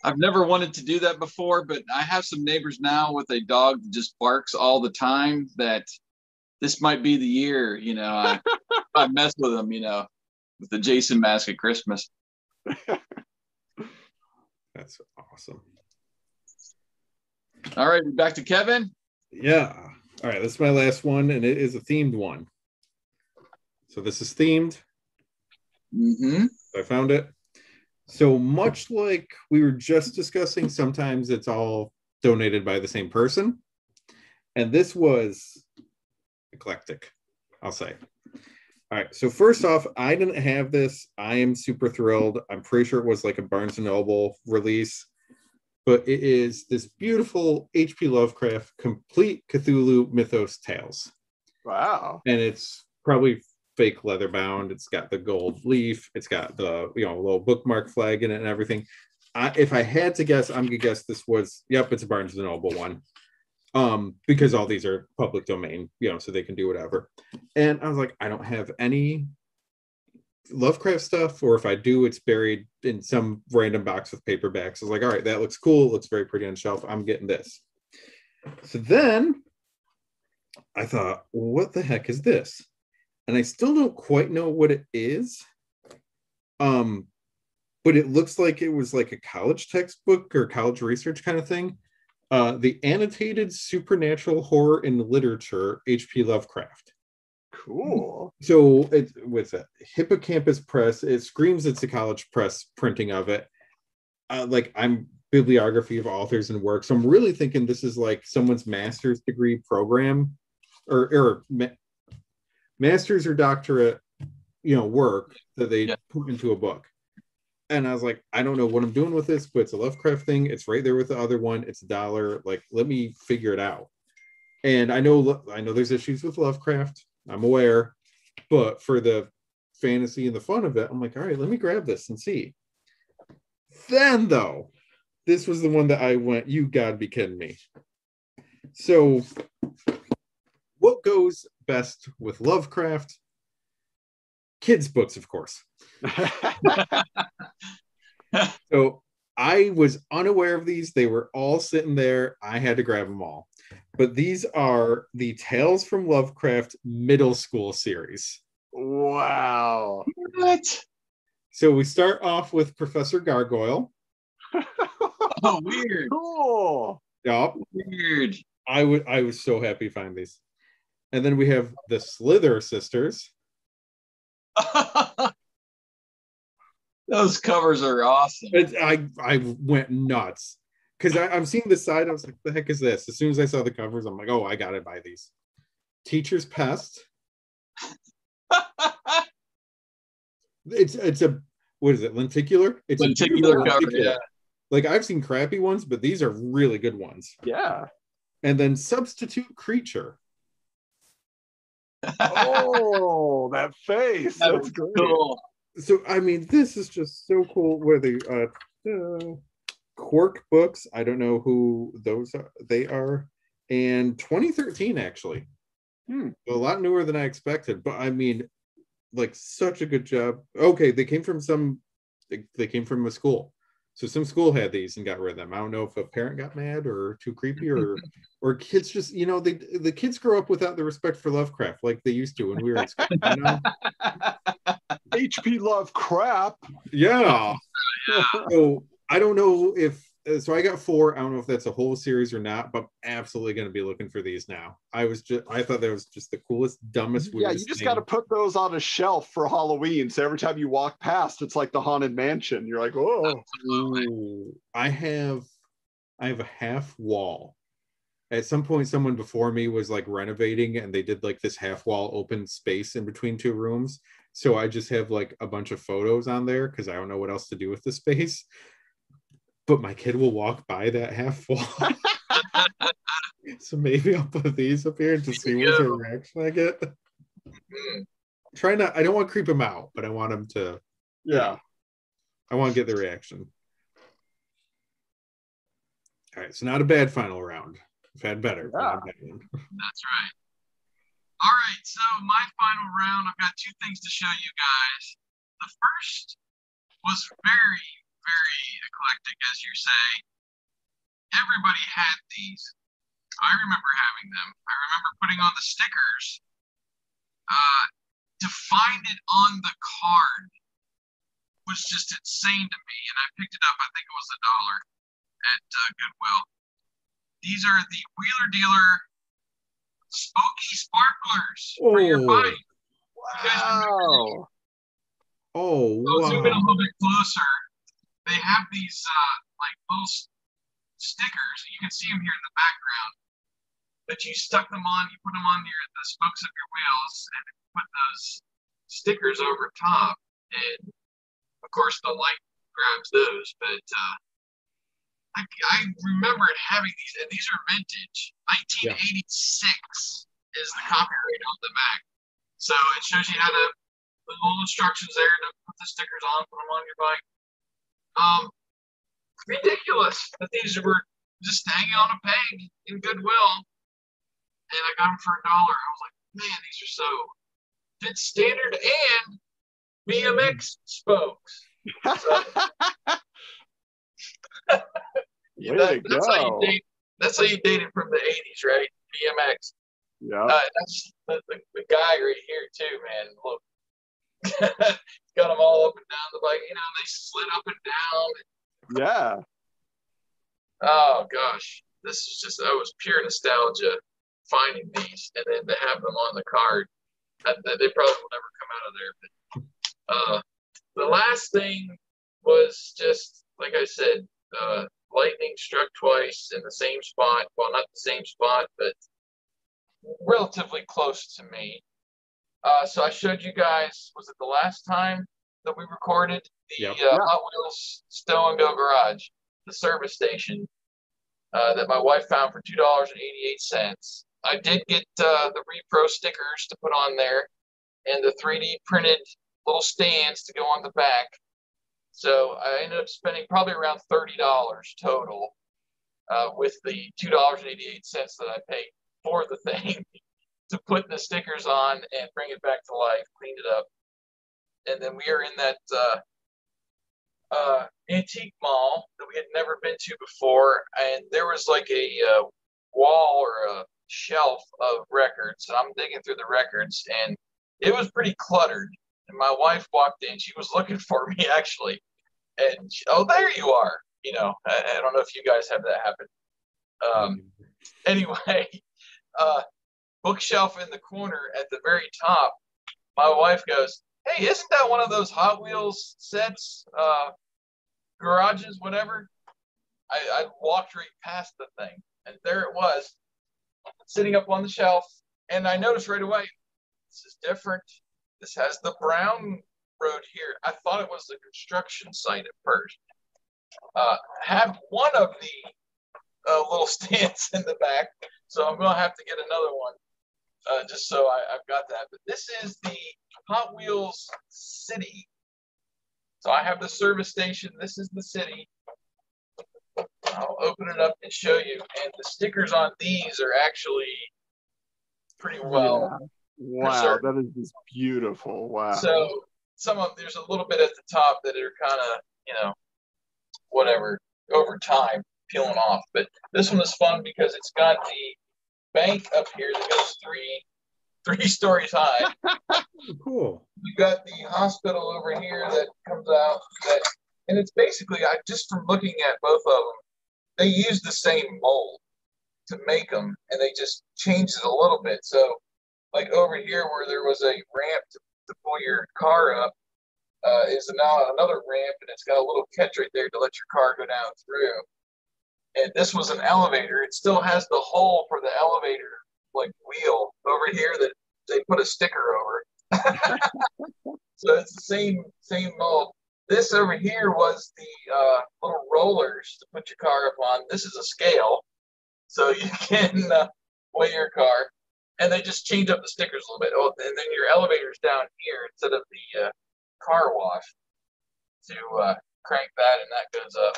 S1: I've never wanted to do that before, but I have some neighbors now with a dog that just barks all the time that this might be the year, you know, I mess with them, you know, with the Jason mask at Christmas.
S2: That's awesome.
S1: All right, back to Kevin.
S2: Yeah. All right, this is my last one, and it is a themed one. So this is themed. I found it. So much like we were just discussing, sometimes it's all donated by the same person. And this was eclectic, I'll say. All right, so first off, I didn't have this. I am super thrilled. I'm pretty sure it was like a Barnes & Noble release. But it is this beautiful H.P. Lovecraft Complete Cthulhu Mythos Tales.
S3: Wow.
S2: And it's probably fake leather bound. It's got the gold leaf. It's got the little bookmark flag in it and everything. If I had to guess, I'm gonna guess this was it's a Barnes & Noble one, because all these are public domain, so they can do whatever. And I was like, I don't have any Lovecraft stuff, or if I do, it's buried in some random box with paperbacks. I was like, all right, that looks cool. It looks very pretty on the shelf. I'm getting this. So then I thought, what the heck is this? And I still don't quite know what it is. But it looks like it was like a college textbook or college research kind of thing. The Annotated Supernatural Horror in Literature, H.P. Lovecraft.
S3: Cool.
S2: So it's with a Hippocampus Press. It screams it's a college press printing of it. I'm bibliography of authors and works. So I'm really thinking this is like someone's master's degree program or master's or doctorate, work that they put into a book. And I was like, I don't know what I'm doing with this, but it's a Lovecraft thing. It's right there with the other one. It's $1. Like, let me figure it out. And I know there's issues with Lovecraft. I'm aware, but for the fantasy and the fun of it, I'm like, all right, let me grab this and see. Then though, this was the one that I went, you gotta be kidding me. So what goes best with Lovecraft? Kids' books, of course. So I was unaware of these. They were all sitting there. I had to grab them all. But these are the Tales from Lovecraft middle school series.
S3: Wow.
S1: What?
S2: So we start off with Professor Gargoyle.
S1: Oh, weird.
S3: Cool.
S2: Yep.
S1: Weird.
S2: I was so happy to find these. And then we have the Slither sisters.
S1: Those covers are awesome.
S2: I went nuts because I'm seeing the side. I was like, the heck is this? As soon as I saw the covers, I'm like, oh, I gotta buy these. Teacher's Pest. It's a, what is it? Lenticular? It's
S1: lenticular
S2: a
S1: cover,
S2: lenticular.
S1: yeah.
S2: Like, I've seen crappy ones, but these are really good ones.
S3: Yeah.
S2: And then Substitute Creature.
S3: Oh, that face. That's great.
S1: Cool.
S2: So, I mean, this is just so cool. Where the Quirk books, I don't know who those are. They are. And 2013, actually. A lot newer than I expected. But, I mean, like, such a good job. Okay, they came from a school. So some school had these and got rid of them. I don't know if a parent got mad or too creepy or kids just, the kids grow up without the respect for Lovecraft like they used to when we were in school.
S3: HP Lovecraft.
S2: Yeah. So I don't know if, so I got 4. I don't know if that's a whole series or not, but I'm absolutely going to be looking for these now. I thought that was just the coolest, dumbest, weirdest
S3: you just
S2: thing.
S3: got to put those on a shelf for Halloween. So every time you walk past, it's like the Haunted Mansion. You're like, oh.
S2: Ooh, I have a half wall. At some point, someone before me was like renovating and they did like this half wall open space in between 2 rooms. So I just have like a bunch of photos on there because I don't know what else to do with the space. But my kid will walk by that half wall. So maybe I'll put these up here and just see what sort of reaction I get. I don't want to creep him out, but I want him to.
S3: Yeah.
S2: I want to get the reaction. All right, so not a bad final round. We've had better.
S3: Yeah.
S1: That's right. All right, so my final round, I've got 2 things to show you guys. The first was very, very eclectic, as you say. Everybody had these. I remember having them. I remember putting on the stickers. To find it on the card was just insane to me, and I picked it up. I think it was $1 at Goodwill. These are the Wheeler Dealer Spooky Sparklers for your bike.
S3: Wow.
S2: Oh,
S1: I'll zoom in a
S2: wow.
S1: little bit closer. They have these like little stickers. You can see them here in the background. But you stuck them on, you put them on the spokes of your wheels, and put those stickers over top. And of course, the light grabs those. But I remember having these, and these are vintage. 1986 is the copyright on the back. So it shows you how to, the little instructions there to put the stickers on, put them on your bike. Ridiculous that these were just hanging on a peg in Goodwill. And I got them for $1. I was like, man, these are so fit standard and BMX spokes. So, that's how you date it from the 80s, right? BMX.
S3: Yeah.
S1: That's the guy right here too, man. Look, he's got them all up and down the bike. They slid up and down.
S3: Yeah.
S1: Oh gosh, that was pure nostalgia. Finding these and then to have them on the card, they probably will never come out of there. But the last thing was just like I said, lightning struck twice in the same spot. Well, not the same spot, but relatively close to me. So I showed you guys. Was it the last time that we recorded the Hot Wheels Stow and Go Garage, the service station that my wife found for $2.88. I did get the repro stickers to put on there and the 3D printed little stands to go on the back. So I ended up spending probably around $30 total with the $2.88 that I paid for the thing to put the stickers on and bring it back to life, cleaned it up. And then we are in that antique mall that we had never been to before. And there was like a wall or a shelf of records. And I'm digging through the records and it was pretty cluttered. And my wife walked in. She was looking for me actually. And oh, there you are. I don't know if you guys have that happen. Anyway, bookshelf in the corner at the very top, my wife goes, "Hey, isn't that one of those Hot Wheels sets, garages, whatever?" I walked right past the thing, and there it was, sitting up on the shelf. And I noticed right away, this is different. This has the brown road here. I thought it was the construction site at first. Have one of the little stands in the back, so I'm going to have to get another one, just so I've got that. But this is the Hot Wheels City. So I have the service station. This is the city. I'll open it up and show you. And the stickers on these are actually pretty well preserved.
S3: That is just beautiful. Wow.
S1: So there's a little bit at the top that are kind of, whatever, over time peeling off. But this one is fun because it's got the bank up here that goes three stories high.
S2: Cool.
S1: We've got the hospital over here that comes out, and it's basically, just from looking at both of them, they use the same mold to make them, and they just changed it a little bit. So, like over here where there was a ramp to pull your car up, is now another ramp, and it's got a little catch right there to let your car go down through. And this was an elevator. It still has the hole for the elevator, like wheel over here that they put a sticker over. So it's the same mold. This over here was the little rollers to put your car up on. This is a scale, so you can weigh your car. And they just change up the stickers a little bit. Oh, and then your elevator's down here instead of the car wash to crank that, and that goes up.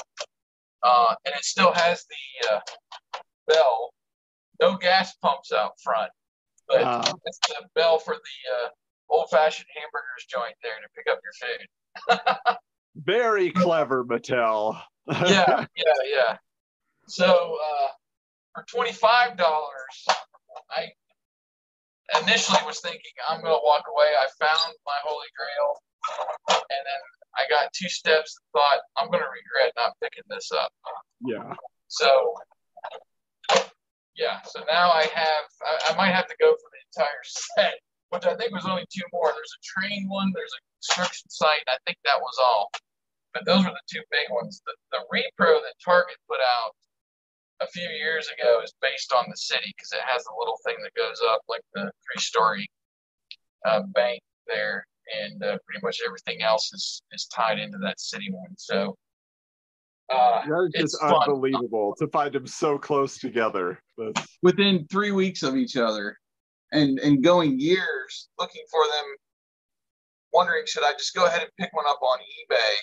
S1: And it still has the bell. No gas pumps out front, but it's the bell for the old-fashioned hamburgers joint there to pick up your food.
S3: Very clever, Mattel.
S1: Yeah. So for $25, I initially was thinking I'm going to walk away. I found my holy grail, and then I got 2 steps and thought I'm going to regret not picking this up.
S3: Yeah.
S1: So now I might have to go for the entire set, which I think was only 2 more. There's a train one, there's a construction site, and I think that was all. But those were the 2 big ones. The repro that Target put out a few years ago is based on the city because it has a little thing that goes up like the 3-story bank there, and pretty much everything else is tied into that city one. So
S3: that is just unbelievable to find them so close together.
S1: Within 3 weeks of each other, and going years looking for them, wondering should I just go ahead and pick one up on eBay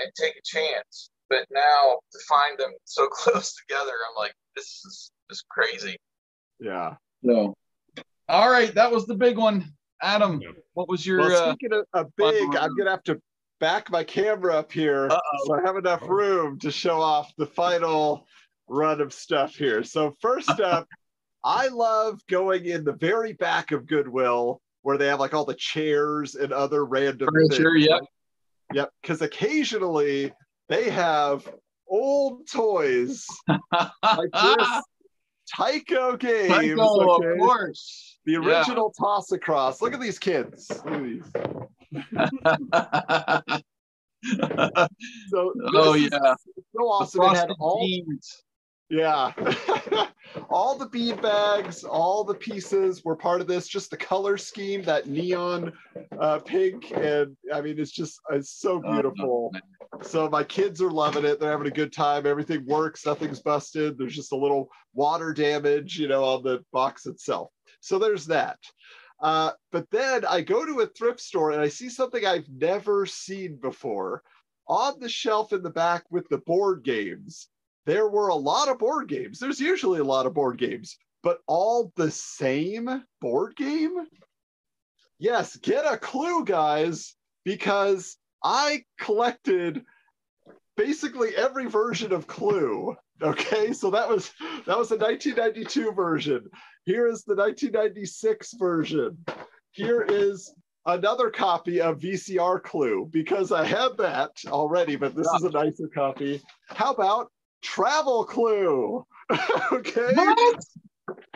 S1: and take a chance. But now to find them so close together, I'm like, this is just crazy.
S3: Yeah.
S1: So, all right, that was the big one. Adam, what was your?
S3: Well, speaking of big, I'm gonna have to back my camera up here so I have enough room to show off the final run of stuff here. So first up, I love going in the very back of Goodwill where they have like all the chairs and other random
S1: furniture.
S3: things. Yep. Because occasionally they have old toys like this Tycho games.
S1: Tycho, of course.
S3: The original Toss Across. Look at these kids. Look at these. So so awesome. It had all all the bead bags, all the pieces were part of this. Just the color scheme, that neon pink, and I mean, it's so beautiful. So my kids are loving it. They're having a good time. Everything works. Nothing's busted. There's just a little water damage, on the box itself. So there's that. But then I go to a thrift store and I see something I've never seen before. On the shelf in the back with the board games, there were a lot of board games. There's usually a lot of board games, but all the same board game? Yes, get a clue, guys, because I collected basically every version of Clue. Okay, so that was a 1992 version. Here is the 1996 version. Here is another copy of VCR Clue, because I had that already, but this is a nicer copy. How about Travel Clue? Okay.
S1: What?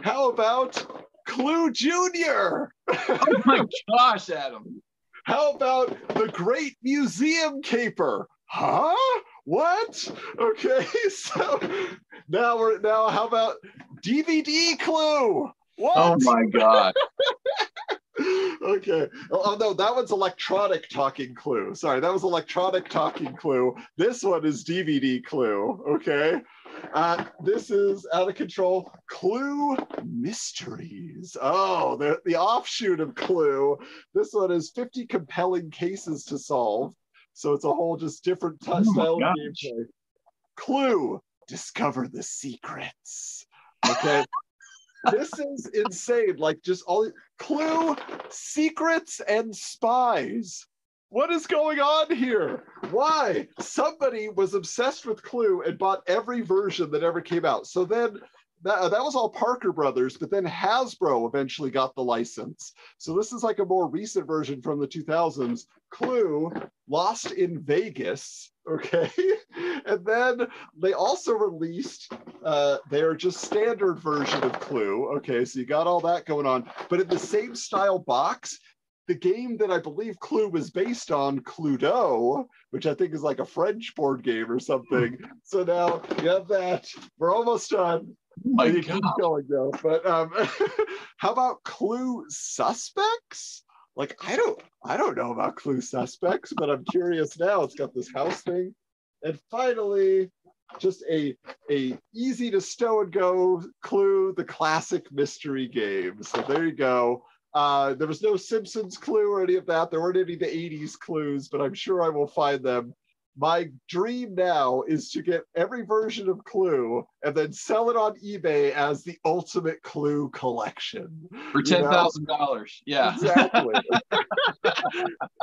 S3: How about Clue Junior?
S1: Oh my gosh, Adam.
S3: How about the Great Museum Caper? Huh? What? Okay, so now how about DVD Clue? What?
S1: Oh my God.
S3: Okay. Oh no, that one's electronic talking Clue. Sorry, that was electronic talking Clue. This one is DVD Clue. Okay. This is out of control. Clue Mysteries. Oh, the offshoot of Clue. This one is 50 compelling cases to solve. So it's a whole just different style of gameplay. Clue, discover the secrets. Okay. This is insane. Like just all Clue, secrets and spies. What is going on here? Why? Somebody was obsessed with Clue and bought every version that ever came out. So then that was all Parker Brothers, but then Hasbro eventually got the license. So this is like a more recent version from the 2000s. Clue, Lost in Vegas. Okay. And then they also released their just standard version of Clue. Okay. So you got all that going on, but in the same style box, the game that I believe Clue was based on, Cluedo, which I think is like a French board game or something. So now you have that. We're almost done.
S1: Oh my
S3: Keep
S1: God.
S3: going though. But how about Clue Suspects? Like I don't know about Clue Suspects, but I'm curious now. It's got this house thing. And finally, just a easy to stow and go Clue, the classic mystery game. So there you go. There was no Simpsons Clue or any of that. There weren't any of the 80s clues, but I'm sure I will find them. My dream now is to get every version of Clue and then sell it on eBay as the ultimate Clue collection.
S1: For $10,000. Yeah.
S3: Exactly.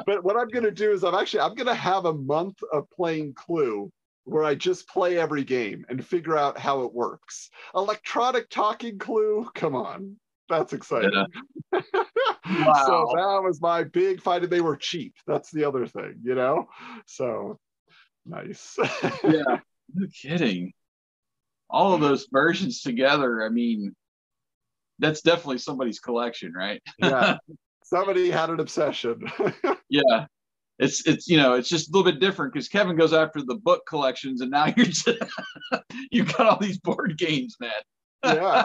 S3: But what I'm going to do is I'm going to have a month of playing Clue where I just play every game and figure out how it works. Electronic talking Clue, come on. That's exciting.
S1: Yeah. Wow.
S3: So that was my big fight, and they were cheap. That's the other thing, you know? So nice.
S1: Yeah, no kidding. All of those versions together, I mean, that's definitely somebody's collection, right?
S3: Yeah. Somebody had an obsession.
S1: Yeah. It's you know, it's just a little bit different because Kevin goes after the book collections, and now you're just you've got all these board games, man.
S3: Yeah.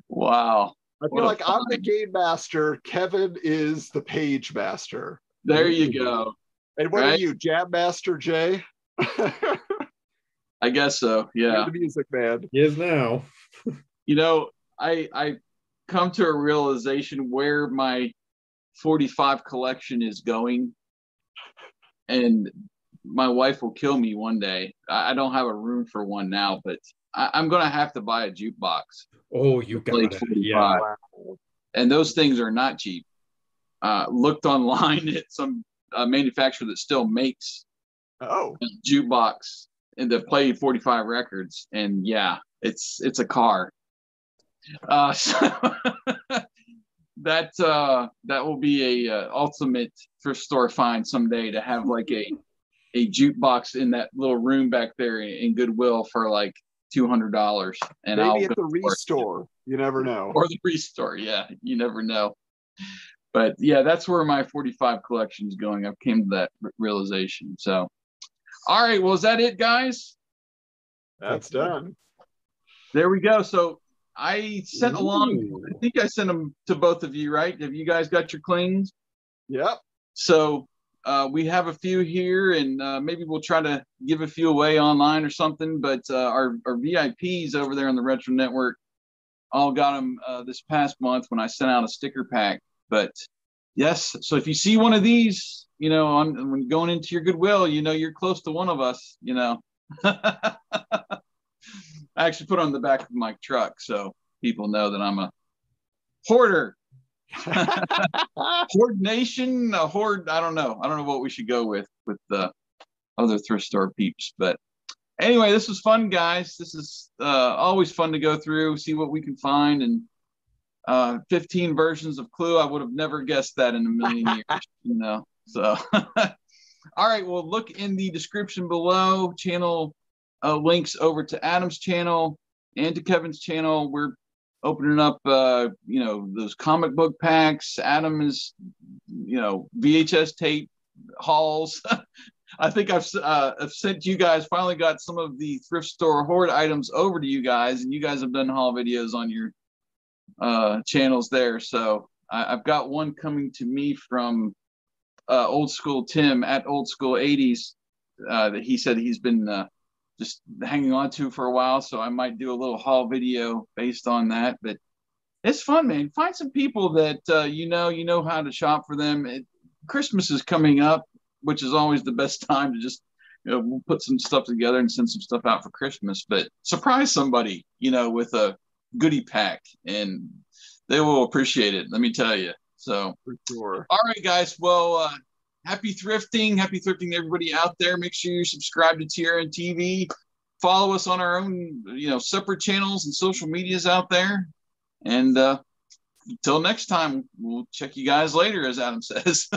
S1: Wow.
S3: I feel like I'm the game master. Kevin is the page master.
S1: There you go.
S3: And what are you, Jam Master Jay?
S1: I guess so. Yeah.
S3: You're the music man.
S2: He is now.
S1: You know, I come to a realization where my 45 collection is going, and my wife will kill me one day. I don't have a room for one now, but I'm going to have to buy a jukebox.
S2: Oh, you got it. Yeah.
S1: And those things are not cheap. Looked online at some manufacturer that still makes a jukebox and to play 45 records. And yeah, it's a car. So that will be a ultimate thrift store find someday, to have like a jukebox in that little room back there in Goodwill for like $200, and
S3: maybe at the Restore. You never know.
S1: Or the Restore, yeah, you never know. But yeah, that's where my 45 collection is going. I've came to that realization. So, all right, well, is that it, guys?
S3: That's done.
S1: There we go. So I sent along. I think I sent them to both of you, right? Have you guys got your clings?
S3: Yep.
S1: So we have a few here, and maybe we'll try to give a few away online or something. But our VIPs over there on the Retro Network all got them this past month when I sent out a sticker pack. But yes, so if you see one of these, you know, when going into your Goodwill, you know you're close to one of us. You know, I actually put it on the back of my truck so people know that I'm a hoarder. Horde Nation, a horde. I don't know what we should go with the other thrift store peeps. But anyway, this was fun, guys. This is always fun to go through, see what we can find, and 15 versions of Clue. I would have never guessed that in a million years, you know. So all right, well, look in the description below. Channel links over to Adam's channel and to Kevin's channel. We're opening up, those comic book packs. Adam is, VHS tape hauls. I think I've sent you guys, finally got some of the Thrift Store Horde items over to you guys, and you guys have done haul videos on your channels there. So I've got one coming to me from Old School Tim at Old School 80s that he said he's been just hanging on to for a while. So I might do a little haul video based on that. But it's fun, man. Find some people that you know how to shop for them. Christmas is coming up, which is always the best time to just, we'll put some stuff together and send some stuff out for Christmas. But surprise somebody, with a goodie pack, and they will appreciate it, let me tell you. So,
S3: for sure.
S1: All right, guys. Well, happy thrifting to everybody out there. Make sure you subscribe to TRN TV. Follow us on our own, separate channels and social medias out there. And until next time, we'll check you guys later, as Adam says.